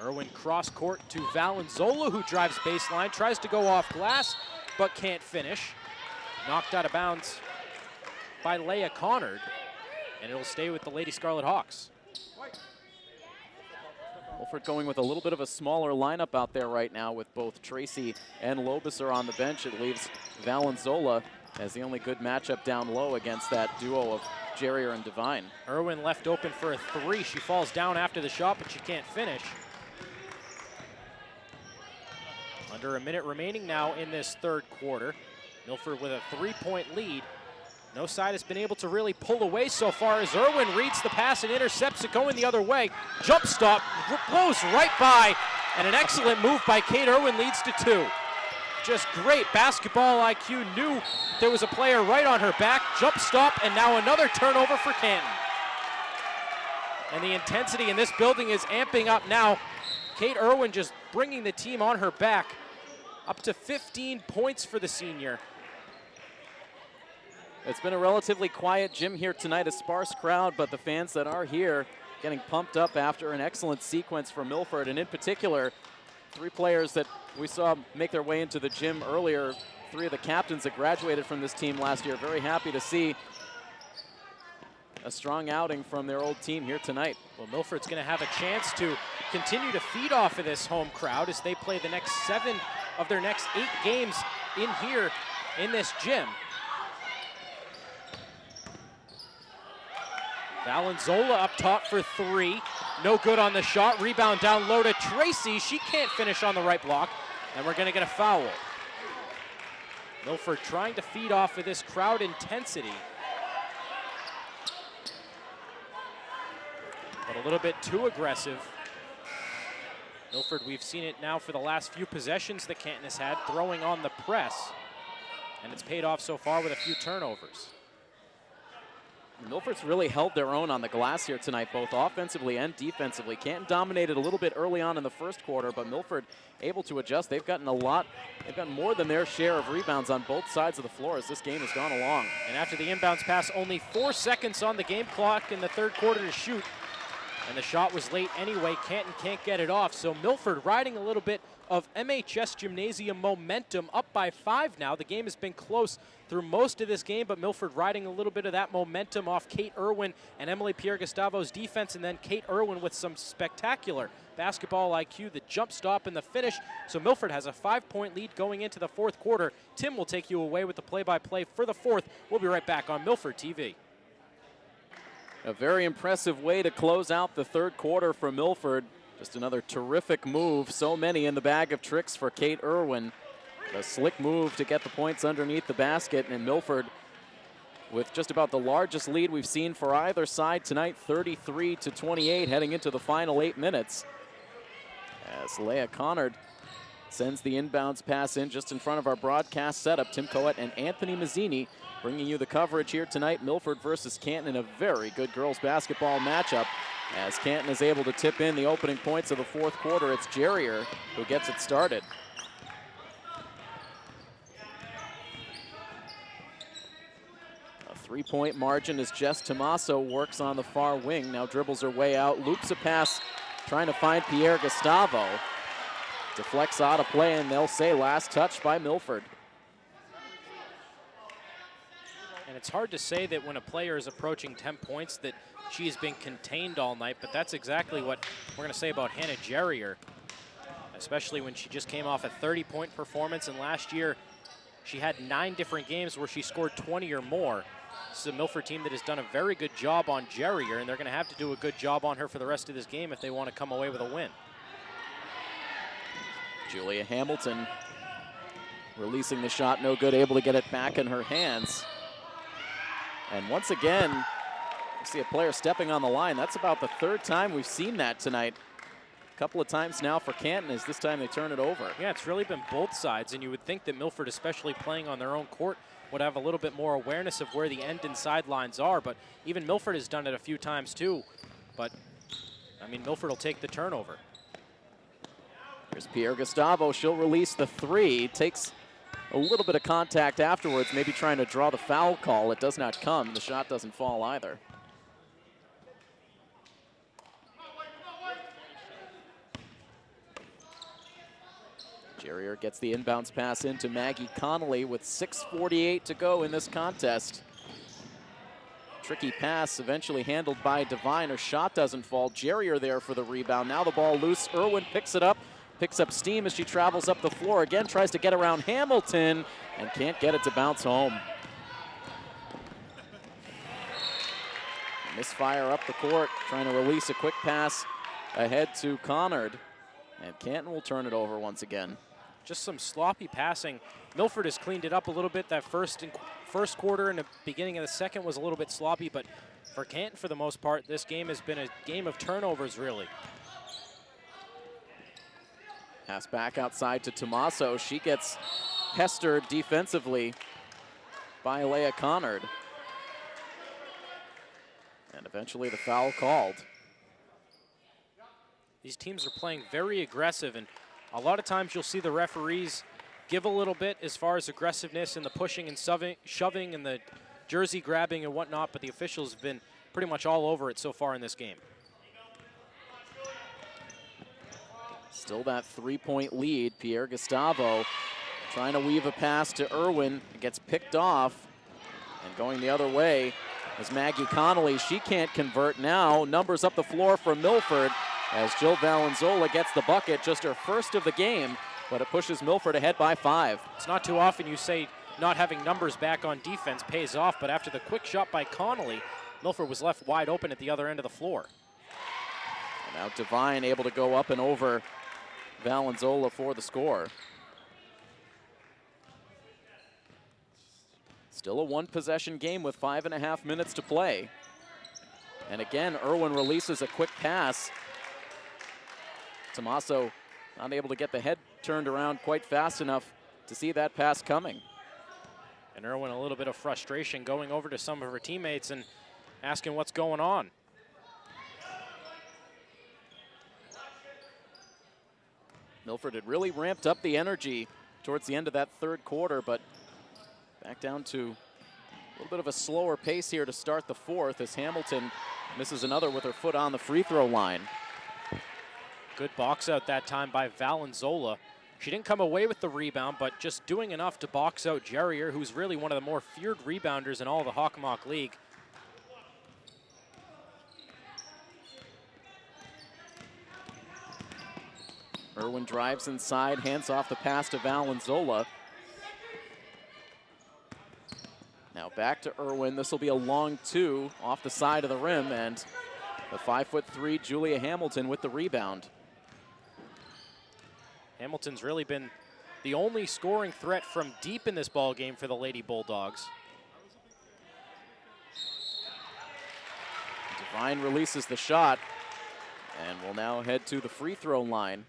Irwin cross court to Valenzola, who drives baseline, tries to go off glass, but can't finish. Knocked out of bounds by Leah Connard, and it'll stay with the Lady Scarlet Hawks. Milford going with a little bit of a smaller lineup out there right now with both Tracy and Lobiser on the bench. It leaves Valenzola as the only good matchup down low against that duo of Jerrier and Devine. Irwin left open for a 3. She falls down after the shot, but she can't finish. Under a minute remaining now in this 3rd quarter. Milford with a 3-point lead. No side has been able to really pull away so far as Irwin reads the pass and intercepts it going the other way. Jump stop, blows right by, and an excellent move by Kate Irwin leads to 2. Just great basketball IQ, knew there was a player right on her back, jump stop, and now another turnover for Canton. And the intensity in this building is amping up now. Kate Irwin just bringing the team on her back. Up to 15 points for the senior. It's been a relatively quiet gym here tonight, a sparse crowd, but the fans that are here getting pumped up after an excellent sequence for Milford, and in particular, 3 players that we saw make their way into the gym earlier, 3 of the captains that graduated from this team last year. Very happy to see a strong outing from their old team here tonight. Well, Milford's going to have a chance to continue to feed off of this home crowd as they play the next 7 of their next 8 games in here in this gym. Valenzola up top for 3. No good on the shot. Rebound down low to Tracy. She can't finish on the right block, and we're going to get a foul. Milford trying to feed off of this crowd intensity, but a little bit too aggressive. Milford, we've seen it now for the last few possessions that Canton has had, throwing on the press, and it's paid off so far with a few turnovers. Milford's really held their own on the glass here tonight, both offensively and defensively. Canton dominated a little bit early on in the first quarter, but Milford able to adjust. They've gotten more than their share of rebounds on both sides of the floor as this game has gone along. And after the inbounds pass, only 4 seconds on the game clock in the third quarter to shoot. And the shot was late anyway. Canton can't get it off. So Milford riding a little bit of MHS Gymnasium momentum, up by 5 now. The game has been close through most of this game, but Milford riding a little bit of that momentum off Kate Irwin and Emily Pierre-Gustavo's defense, and then Kate Irwin with some spectacular basketball IQ, the jump stop and the finish. So Milford has a 5-point lead going into the fourth quarter. Tim will take you away with the play-by-play for the fourth. We'll be right back on Milford TV. A very impressive way to close out the third quarter for Milford. Just another terrific move. So many in the bag of tricks for Kate Irwin. A slick move to get the points underneath the basket, and Milford with just about the largest lead we've seen for either side tonight, 33-28, heading into the final 8 minutes. As Leah Connard sends the inbounds pass in just in front of our broadcast setup. Tim Coet and Anthony Mazzini bringing you the coverage here tonight. Milford versus Canton in a very good girls basketball matchup. As Canton is able to tip in the opening points of the fourth quarter, it's Jerrier who gets it started. A 3-point margin as Jess Tomaso works on the far wing. Now dribbles her way out, loops a pass, trying to find Pierre Gustavo. Deflects out of play, and they'll say last touch by Milford. And it's hard to say that when a player is approaching 10 points that she's been contained all night, but that's exactly what we're going to say about Hannah Jerrier, especially when she just came off a 30-point performance, and last year she had 9 different games where she scored 20 or more. This is a Milford team that has done a very good job on Jerrier, and they're going to have to do a good job on her for the rest of this game if they want to come away with a win. Julia Hamilton releasing the shot, no good, able to get it back in her hands. And once again, you see a player stepping on the line. That's about the 3rd time we've seen that tonight. A couple of times now for Canton, as this time they turn it over. Yeah, it's really been both sides, and you would think that Milford, especially playing on their own court, would have a little bit more awareness of where the end and sidelines are, but even Milford has done it a few times too. But, I mean, Milford will take the turnover. Here's Pierre Gustavo. She'll release the 3. Takes a little bit of contact afterwards, maybe trying to draw the foul call. It does not come. The shot doesn't fall either. Jerrier gets the inbounds pass into Maggie Connolly with 6:48 to go in this contest. Tricky pass eventually handled by Devine. Her shot doesn't fall. Jerrier there for the rebound. Now the ball loose. Irwin picks it up. Picks up steam as she travels up the floor. Again, tries to get around Hamilton and can't get it to bounce home. Misfire up the court, trying to release a quick pass ahead to Connard. And Canton will turn it over once again. Just some sloppy passing. Milford has cleaned it up a little bit. That first quarter and the beginning of the second was a little bit sloppy, but for Canton, for the most part, this game has been a game of turnovers, really. Pass back outside to Tomaso. She gets pestered defensively by Leah Connard. And eventually the foul called. These teams are playing very aggressive, and a lot of times you'll see the referees give a little bit as far as aggressiveness and the pushing and shoving and the jersey grabbing and whatnot, but the officials have been pretty much all over it so far in this game. Still that 3-point lead. Pierre Gustavo trying to weave a pass to Irwin. It gets picked off, and going the other way as Maggie Connolly, she can't convert now. Numbers up the floor for Milford as Jill Valenzola gets the bucket, just her first of the game, but it pushes Milford ahead by 5. It's not too often you say not having numbers back on defense pays off, but after the quick shot by Connolly, Milford was left wide open at the other end of the floor. And now Devine able to go up and over Valenzola for the score. Still a one-possession game with 5.5 minutes to play. And again, Irwin releases a quick pass. Tommaso not able to get the head turned around quite fast enough to see that pass coming. And Irwin, a little bit of frustration, going over to some of her teammates and asking what's going on. Milford had really ramped up the energy towards the end of that third quarter, but back down to a little bit of a slower pace here to start the fourth as Hamilton misses another with her foot on the free throw line. Good box out that time by Valenzola. She didn't come away with the rebound, but just doing enough to box out Jerrier, who's really one of the more feared rebounders in all the Hockomock League. Irwin drives inside, hands off the pass to Valenzola. Now back to Irwin. This will be a long 2 off the side of the rim, and the 5'3" Julia Hamilton with the rebound. Hamilton's really been the only scoring threat from deep in this ball game for the Lady Bulldogs. Devine releases the shot and will now head to the free throw line.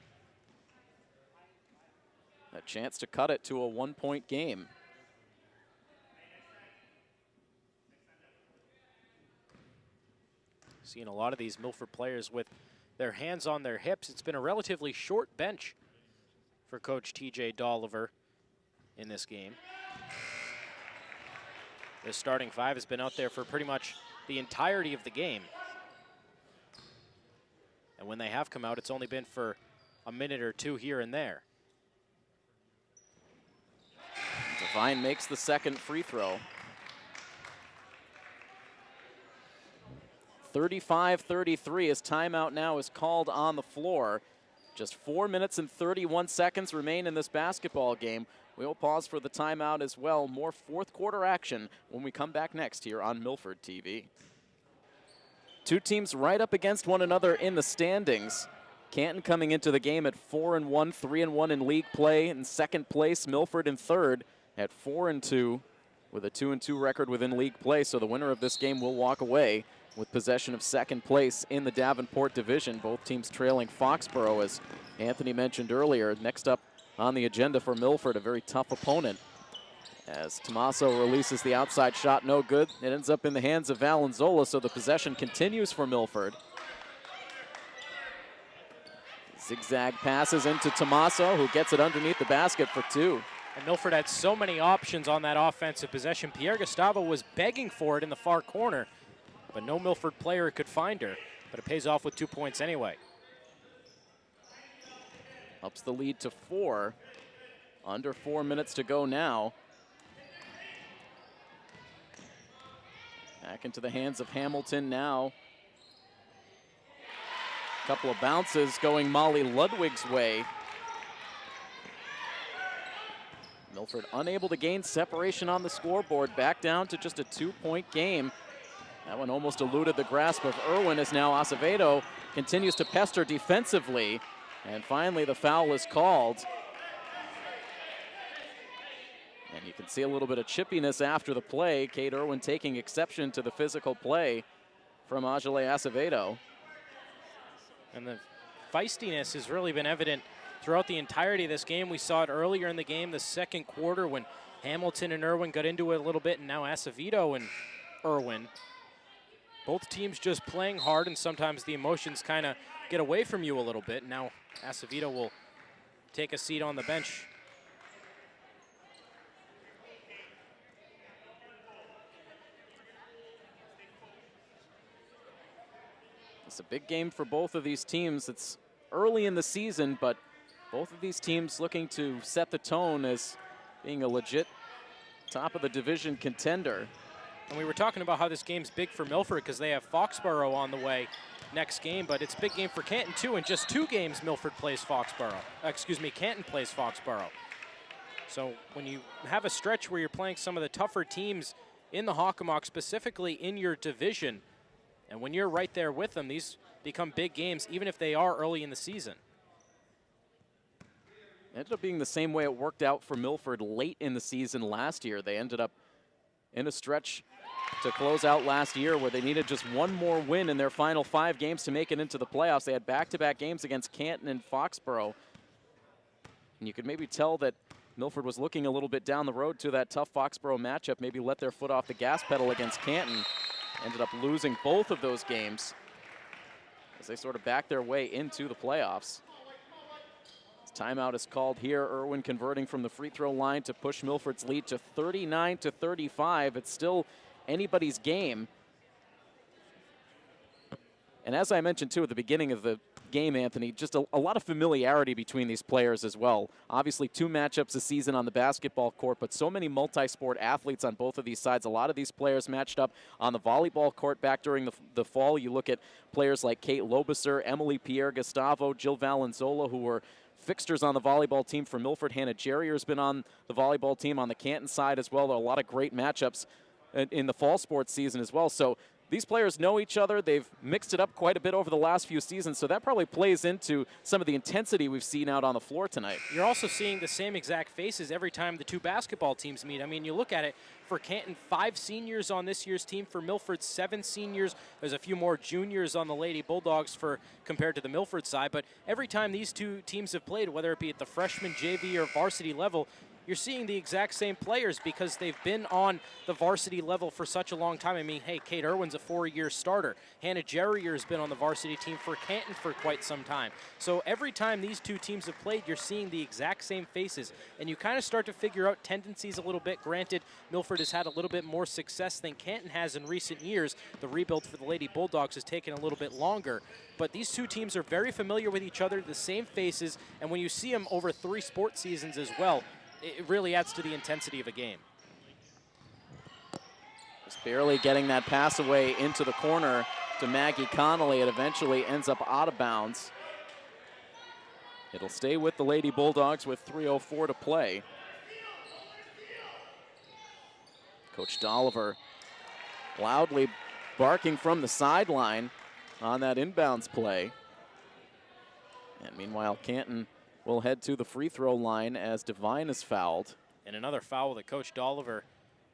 A chance to cut it to a 1-point game. Seeing a lot of these Milford players with their hands on their hips. It's been a relatively short bench for Coach TJ Dolliver in this game. The starting 5 has been out there for pretty much the entirety of the game. And when they have come out, it's only been for a minute or 2 here and there. Devine makes the second free throw. 35-33 as timeout now is called on the floor. Just 4 minutes and 31 seconds remain in this basketball game. We'll pause for the timeout as well. More fourth quarter action when we come back next here on Milford TV. Two teams right up against one another in the standings. Canton coming into the game at 4-1, 3-1 in league play. In second place, Milford in third at 4-2 with a 2-2 record within league play. So the winner of this game will walk away with possession of second place in the Davenport Division. Both teams trailing Foxborough, as Anthony mentioned earlier. Next up on the agenda for Milford, a very tough opponent. As Tommaso releases the outside shot, no good. It ends up in the hands of Valenzola, so the possession continues for Milford. Zigzag passes into Tommaso, who gets it underneath the basket for 2. And Milford had so many options on that offensive possession. Pierre Gustavo was begging for it in the far corner, but no Milford player could find her. But it pays off with 2 points anyway. Ups the lead to 4. Under 4 minutes to go now. Back into the hands of Hamilton now. Couple of bounces going Molly Ludwig's way. Milford unable to gain separation on the scoreboard. Back down to just a 2-point game. That one almost eluded the grasp of Irwin, as now Acevedo continues to pester defensively. And finally the foul is called. And you can see a little bit of chippiness after the play. Kate Irwin taking exception to the physical play from Ajale Acevedo. And the feistiness has really been evident throughout the entirety of this game. We saw it earlier in the game, the second quarter, when Hamilton and Irwin got into it a little bit, and now Acevedo and Irwin. Both teams just playing hard, and sometimes the emotions kind of get away from you a little bit. Now Acevedo will take a seat on the bench. It's a big game for both of these teams. It's early in the season, but both of these teams looking to set the tone as being a legit top of the division contender. And we were talking about how this game's big for Milford because they have Foxborough on the way next game, but it's a big game for Canton too. In just 2 games, Milford plays Foxborough. Canton plays Foxborough. So when you have a stretch where you're playing some of the tougher teams in the Hockomock, specifically in your division, and when you're right there with them, these become big games, even if they are early in the season. It ended up being the same way it worked out for Milford late in the season last year. They ended up in a stretch to close out last year where they needed just one more win in their final 5 games to make it into the playoffs. They had back-to-back games against Canton and Foxborough. And you could maybe tell that Milford was looking a little bit down the road to that tough Foxborough matchup, maybe let their foot off the gas pedal against Canton. Ended up losing both of those games as they sort of backed their way into the playoffs. Timeout is called here. Irwin converting from the free throw line to push Milford's lead to 39-35. It's still anybody's game. And as I mentioned too at the beginning of the game, Anthony, just a lot of familiarity between these players as well. Obviously 2 matchups a season on the basketball court, but so many multi-sport athletes on both of these sides. A lot of these players matched up on the volleyball court back during the fall. You look at players like Kate Lobiser, Emily Pierre Gustavo, Jill Valenzola, who were fixtures on the volleyball team for Milford. Hannah Jerrier's been on the volleyball team on the Canton side as well. There are a lot of great matchups in the fall sports season as well. So these players know each other. They've mixed it up quite a bit over the last few seasons, so that probably plays into some of the intensity we've seen out on the floor tonight. You're also seeing the same exact faces every time the 2 basketball teams meet. I mean, you look at it, for Canton, 5 seniors on this year's team. For Milford, 7 seniors. There's a few more juniors on the Lady Bulldogs compared to the Milford side, but every time these 2 teams have played, whether it be at the freshman, JV, or varsity level, you're seeing the exact same players because they've been on the varsity level for such a long time. I mean, hey, Kate Irwin's a 4-year starter. Hannah Jerrier has been on the varsity team for Canton for quite some time. So every time these 2 teams have played, you're seeing the exact same faces, and you kind of start to figure out tendencies a little bit. Granted, Milford has had a little bit more success than Canton has in recent years. The rebuild for the Lady Bulldogs has taken a little bit longer, but these 2 teams are very familiar with each other, the same faces, and when you see them over 3 sports seasons as well, it really adds to the intensity of a game. Just barely getting that pass away into the corner to Maggie Connolly. It eventually ends up out of bounds. It'll stay with the Lady Bulldogs with 3:04 to play. Coach Dolliver loudly barking from the sideline on that inbounds play. And meanwhile, Canton will head to the free throw line as Devine is fouled. And another foul that Coach Dolliver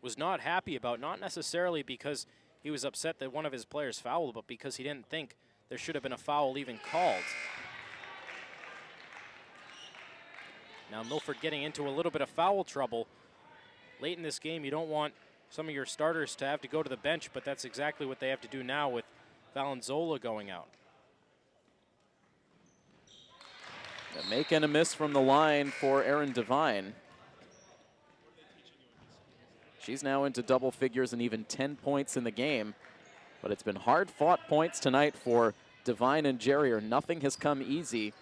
was not happy about, not necessarily because he was upset that one of his players fouled, but because he didn't think there should have been a foul even called. Now Milford getting into a little bit of foul trouble. Late in this game, you don't want some of your starters to have to go to the bench, but that's exactly what they have to do now with Valenzola going out. A make and a miss from the line for Erin Devine. She's now into double figures and even 10 points in the game. But it's been hard-fought points tonight for Devine and Jerrier. Nothing has come easy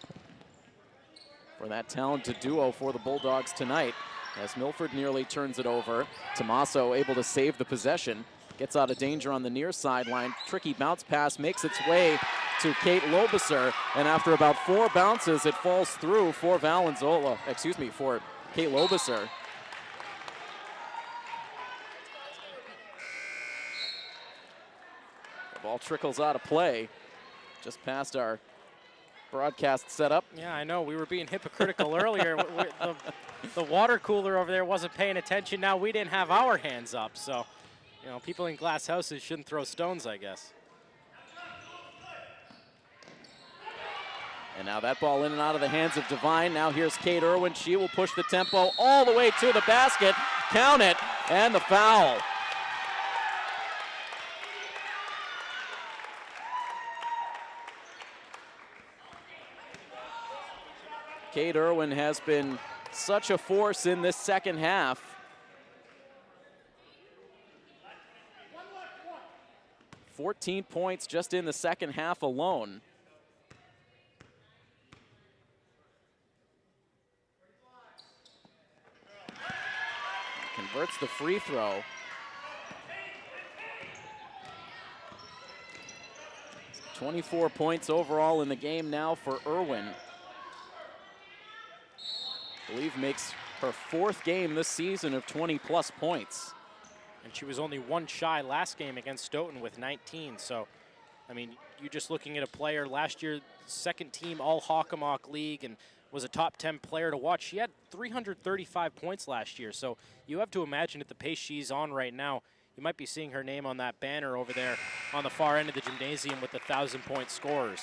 for that talented duo for the Bulldogs tonight. As Milford nearly turns it over. Tommaso able to save the possession. Gets out of danger on the near sideline. Tricky bounce pass makes its way to Kate Lobiser, and after about 4 bounces, it falls through for for Kate Lobiser. The ball trickles out of play, just past our broadcast setup. Yeah, I know, we were being hypocritical earlier. The water cooler over there wasn't paying attention. Now we didn't have our hands up, so, you know, people in glass houses shouldn't throw stones, I guess. And now that ball in and out of the hands of Devine. Now here's Kate Irwin. She will push the tempo all the way to the basket. Count it, and the foul. Kate Irwin has been such a force in this second half. "14 points just in the second half alone. Converts the free throw. 24 points overall in the game now for Irwin. I believe makes her 4th game this season of 20-plus points. And she was only 1 shy last game against Stoughton with 19. So, I mean, you're just looking at a player last year, 2nd team All-Hockomock League, and was a top 10 player to watch. She had 335 points last year. So you have to imagine at the pace she's on right now, you might be seeing her name on that banner over there on the far end of the gymnasium with the 1,000-point scorers.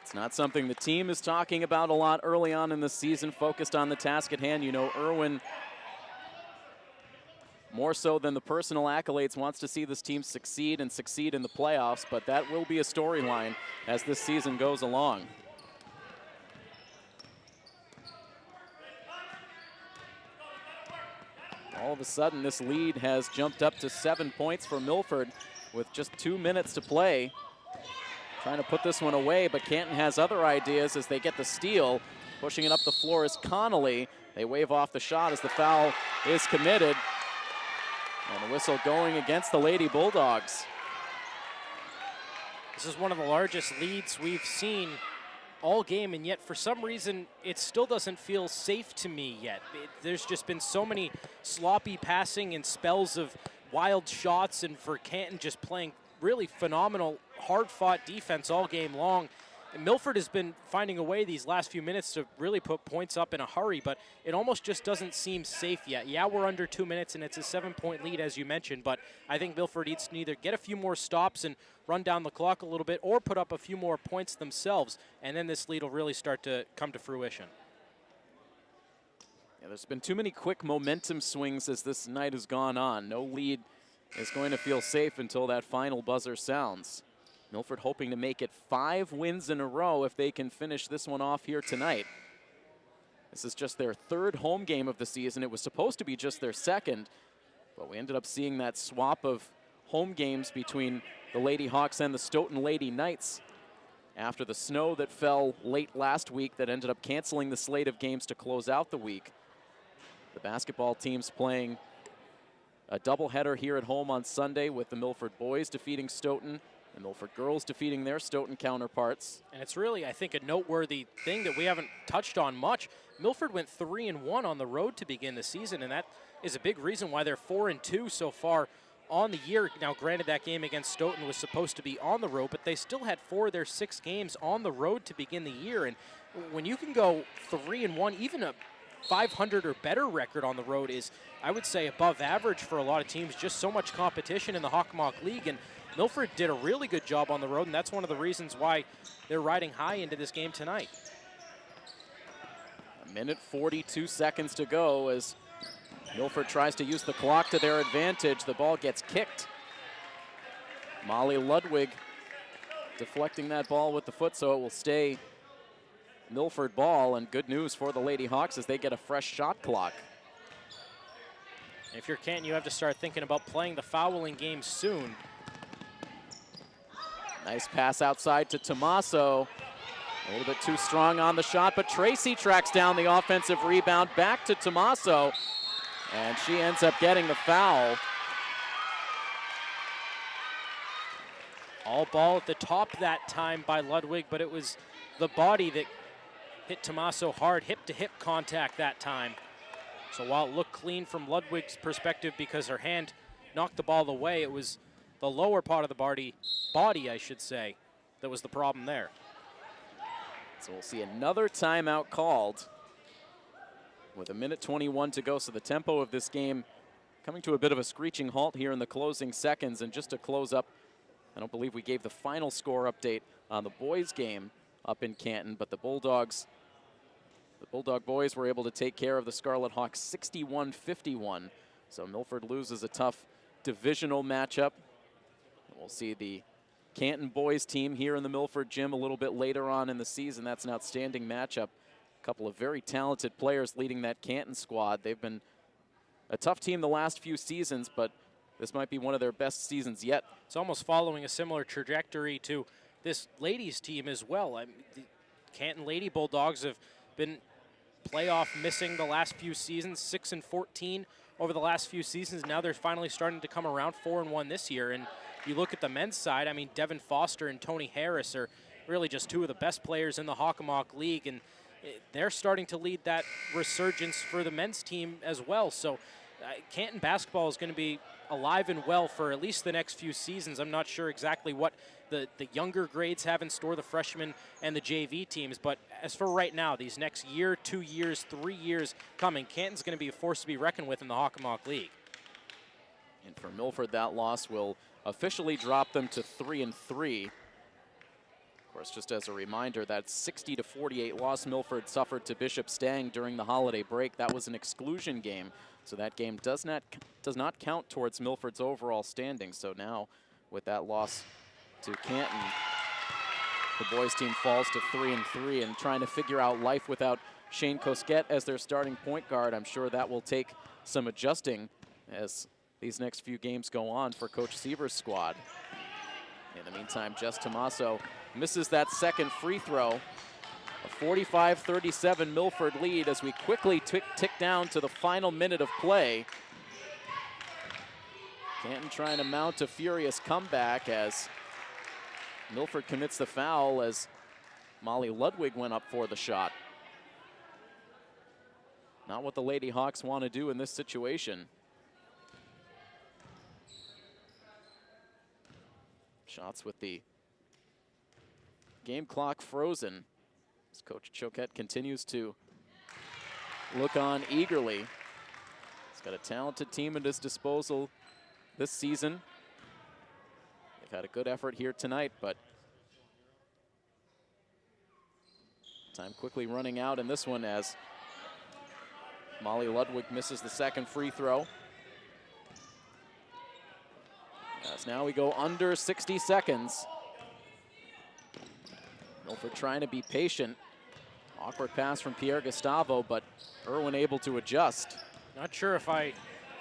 It's not something the team is talking about a lot early on in the season, focused on the task at hand. You know, Irwin, more so than the personal accolades, wants to see this team succeed and succeed in the playoffs, but that will be a storyline as this season goes along. All of a sudden, this lead has jumped up to 7 points for Milford with just 2 minutes to play. Trying to put this one away, but Canton has other ideas as they get the steal. Pushing it up the floor is Connolly. They wave off the shot as the foul is committed. And the whistle going against the Lady Bulldogs. This is one of the largest leads we've seen all game, and yet for some reason it still doesn't feel safe to me yet. There's just been so many sloppy passing and spells of wild shots, and for Canton just playing really phenomenal, hard-fought defense all game long. And Milford has been finding a way these last few minutes to really put points up in a hurry, but it almost just doesn't seem safe yet. Yeah, we're under 2 minutes, and it's a 7-point lead, as you mentioned, but I think Milford needs to either get a few more stops and run down the clock a little bit or put up a few more points themselves, and then this lead will really start to come to fruition. Yeah, there's been too many quick momentum swings as this night has gone on. No lead is going to feel safe until that final buzzer sounds. Milford hoping to make it 5 wins in a row if they can finish this one off here tonight. This is just their 3rd home game of the season. It was supposed to be just their 2nd, but we ended up seeing that swap of home games between the Lady Hawks and the Stoughton Lady Knights after the snow that fell late last week that ended up canceling the slate of games to close out the week. The basketball teams playing a doubleheader here at home on Sunday with the Milford boys defeating Stoughton, the Milford girls defeating their Stoughton counterparts. And it's really, I think, a noteworthy thing that we haven't touched on much. Milford went 3-1 on the road to begin the season, and that is a big reason why they're 4-2 so far on the year. Now, granted, that game against Stoughton was supposed to be on the road, but they still had 4 of their 6 games on the road to begin the year. And when you can go 3-1, even a 500 or better record on the road is, I would say, above average for a lot of teams. Just so much competition in the Hockomock League, and Milford did a really good job on the road, and that's one of the reasons why they're riding high into this game tonight. 1:42 seconds to go as Milford tries to use the clock to their advantage. The ball gets kicked. Molly Ludwig deflecting that ball with the foot, so it will stay Milford ball, and good news for the Lady Hawks as they get a fresh shot clock. If you're Canton, you have to start thinking about playing the fouling game soon. Nice pass outside to Tommaso. A little bit too strong on the shot, but Tracy tracks down the offensive rebound back to Tommaso, and she ends up getting the foul. All ball at the top that time by Ludwig, but it was the body that hit Tommaso hard, hip-to-hip contact that time. So while it looked clean from Ludwig's perspective because her hand knocked the ball away, it was the lower part of the body, I should say, that was the problem there. So we'll see another timeout called with 1:21 to go. So the tempo of this game coming to a bit of a screeching halt here in the closing seconds. And just to close up, I don't believe we gave the final score update on the boys game up in Canton, but the Bulldog boys were able to take care of the Scarlet Hawks 61-51. So Milford loses a tough divisional matchup. We'll see the Canton boys team here in the Milford gym a little bit later on in the season. That's an outstanding matchup. A couple of very talented players leading that Canton squad. They've been a tough team the last few seasons, but this might be one of their best seasons yet. It's almost following a similar trajectory to this ladies team as well. I mean, the Canton Lady Bulldogs have been playoff missing the last few seasons, 6-14 over the last few seasons. Now they're finally starting to come around, 4-1 this year, and you look at the men's side, I mean, Devin Foster and Tony Harris are really just two of the best players in the Hockomock League, and they're starting to lead that resurgence for the men's team as well. So Canton basketball is going to be alive and well for at least the next few seasons. I'm not sure exactly what the younger grades have in store, the freshmen and the JV teams, but as for right now, these next year, 2 years, 3 years coming, Canton's going to be a force to be reckoned with in the Hockomock League. And for Milford, that loss will officially drop them to 3-3. Of course, just as a reminder, that 60-48 loss Milford suffered to Bishop Stang during the holiday break. That was an exclusion game, so that game does not count towards Milford's overall standing. So now, with that loss to Canton, the boys team falls to 3-3, and trying to figure out life without Shane Cosquet as their starting point guard. I'm sure that will take some adjusting as these next few games go on for Coach Seaver's squad. In the meantime, Jess Tomaso misses that second free throw. A 45-37 Milford lead as we quickly tick down to the final minute of play. Canton trying to mount a furious comeback as Milford commits the foul as Molly Ludwig went up for the shot. Not what the Lady Hawks want to do in this situation. Shots with the game clock frozen as Coach Choquette continues to look on eagerly. He's got a talented team at his disposal this season. They've had a good effort here tonight, but time quickly running out in this one as Molly Ludwig misses the second free throw. As now we go under 60 seconds. Milford trying to be patient. Awkward pass from Pierre Gustavo, but Irwin able to adjust. Not sure if I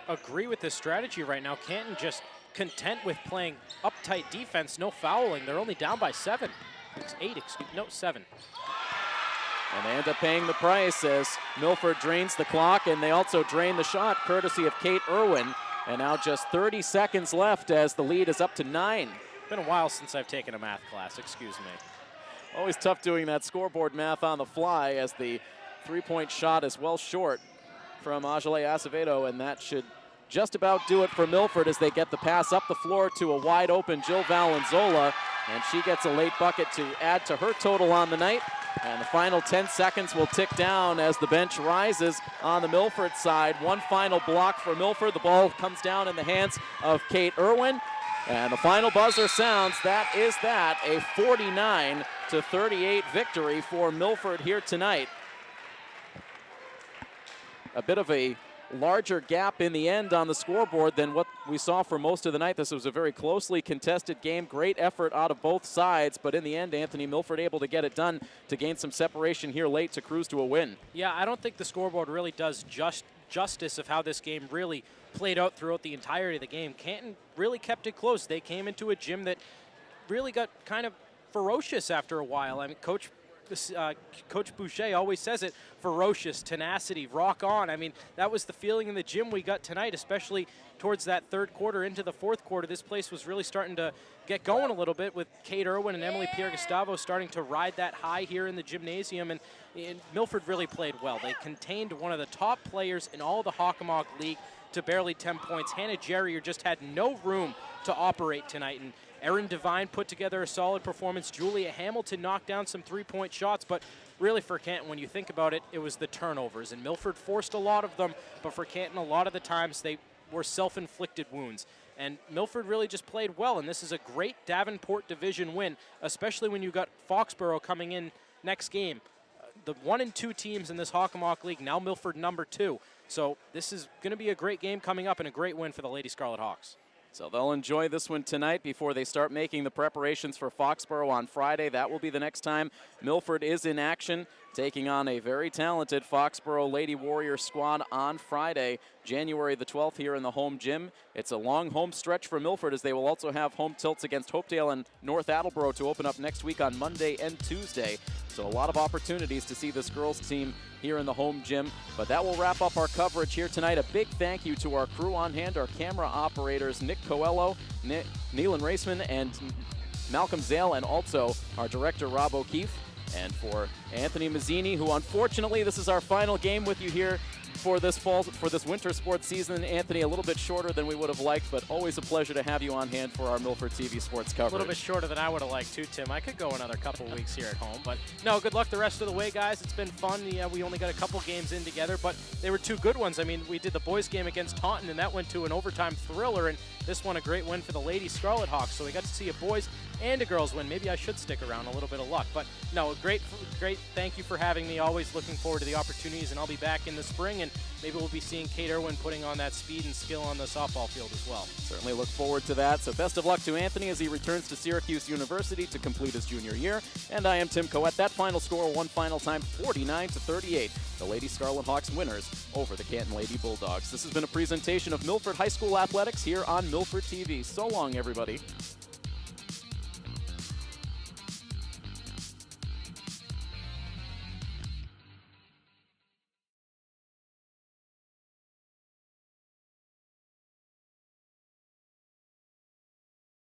agree with this strategy right now. Canton just content with playing uptight defense, no fouling. They're only down by 7. It's 8, no, 7. And they end up paying the price as Milford drains the clock, and they also drain the shot, courtesy of Kate Irwin. And now just 30 seconds left as the lead is up to 9. Been a while since I've taken a math class, excuse me. Always tough doing that scoreboard math on the fly as the three-point shot is well short from Ajale Acevedo, and that should just about do it for Milford as they get the pass up the floor to a wide open Jill Valenzola, and she gets a late bucket to add to her total on the night. And the final 10 seconds will tick down as the bench rises on the Milford side. One final block for Milford. The ball comes down in the hands of Kate Irwin. And the final buzzer sounds. That is that. A 49-38 victory for Milford here tonight. A bit of a larger gap in the end on the scoreboard than what we saw for most of the night. This was a very closely contested game. Great effort out of both sides, but in the end, Anthony, Milford able to get it done to gain some separation here late to cruise to a win. Yeah, I don't think the scoreboard really does justice of how this game really played out throughout the entirety of the game. Canton really kept it close. They came into a gym that really got kind of ferocious after a while. I mean, Coach Boucher always says it, ferocious, tenacity, rock on. I mean, that was the feeling in the gym we got tonight, especially towards that third quarter into the fourth quarter. This place was really starting to get going a little bit with Kate Irwin and Emily Pierre Gustavo starting to ride that high here in the gymnasium, and Milford really played well. They contained one of the top players in all the Hockomock League to barely 10 points. Hannah Jerrier just had no room to operate tonight, and Erin Devine put together a solid performance. Julia Hamilton knocked down some three-point shots, but really for Canton, when you think about it, it was the turnovers. And Milford forced a lot of them, but for Canton, a lot of the times they were self-inflicted wounds. And Milford really just played well, and this is a great Davenport Division win, especially when you got Foxborough coming in next game. The 1 and 2 teams in this Hockomock League, now Milford number 2. So this is going to be a great game coming up and a great win for the Lady Scarlet Hawks. So they'll enjoy this one tonight before they start making the preparations for Foxborough on Friday. That will be the next time Milford is in action, taking on a very talented Foxborough Lady Warrior squad on Friday, January the 12th here in the home gym. It's a long home stretch for Milford as they will also have home tilts against Hopedale and North Attleboro to open up next week on Monday and Tuesday. So a lot of opportunities to see this girls team here in the home gym. But that will wrap up our coverage here tonight. A big thank you to our crew on hand, our camera operators, Nick Coelho, Neelan Raceman and Malcolm Zale, and also our director, Rob O'Keefe. And for Anthony Mazzini, who unfortunately, this is our final game with you here for this winter sports season. Anthony, a little bit shorter than we would have liked, but always a pleasure to have you on hand for our Milford TV sports coverage. A little bit shorter than I would have liked too, Tim. I could go another couple weeks here at home, but no, good luck the rest of the way, guys. It's been fun. Yeah, we only got a couple games in together, but they were two good ones. I mean, we did the boys game against Canton, and that went to an overtime thriller, and this one a great win for the Lady Scarlet Hawks. So we got to see a boys and a girls win. Maybe I should stick around, a little bit of luck. But no, great. Thank you for having me. Always looking forward to the opportunities, and I'll be back in the spring, and maybe we'll be seeing Kate Irwin putting on that speed and skill on the softball field as well. Certainly look forward to that. So best of luck to Anthony as he returns to Syracuse University to complete his junior year. And I am Tim Coette. That final score, one final time, 49-38. The Lady Scarlet Hawks winners over the Canton Lady Bulldogs. This has been a presentation of Milford High School Athletics here on Milford TV. So long, everybody.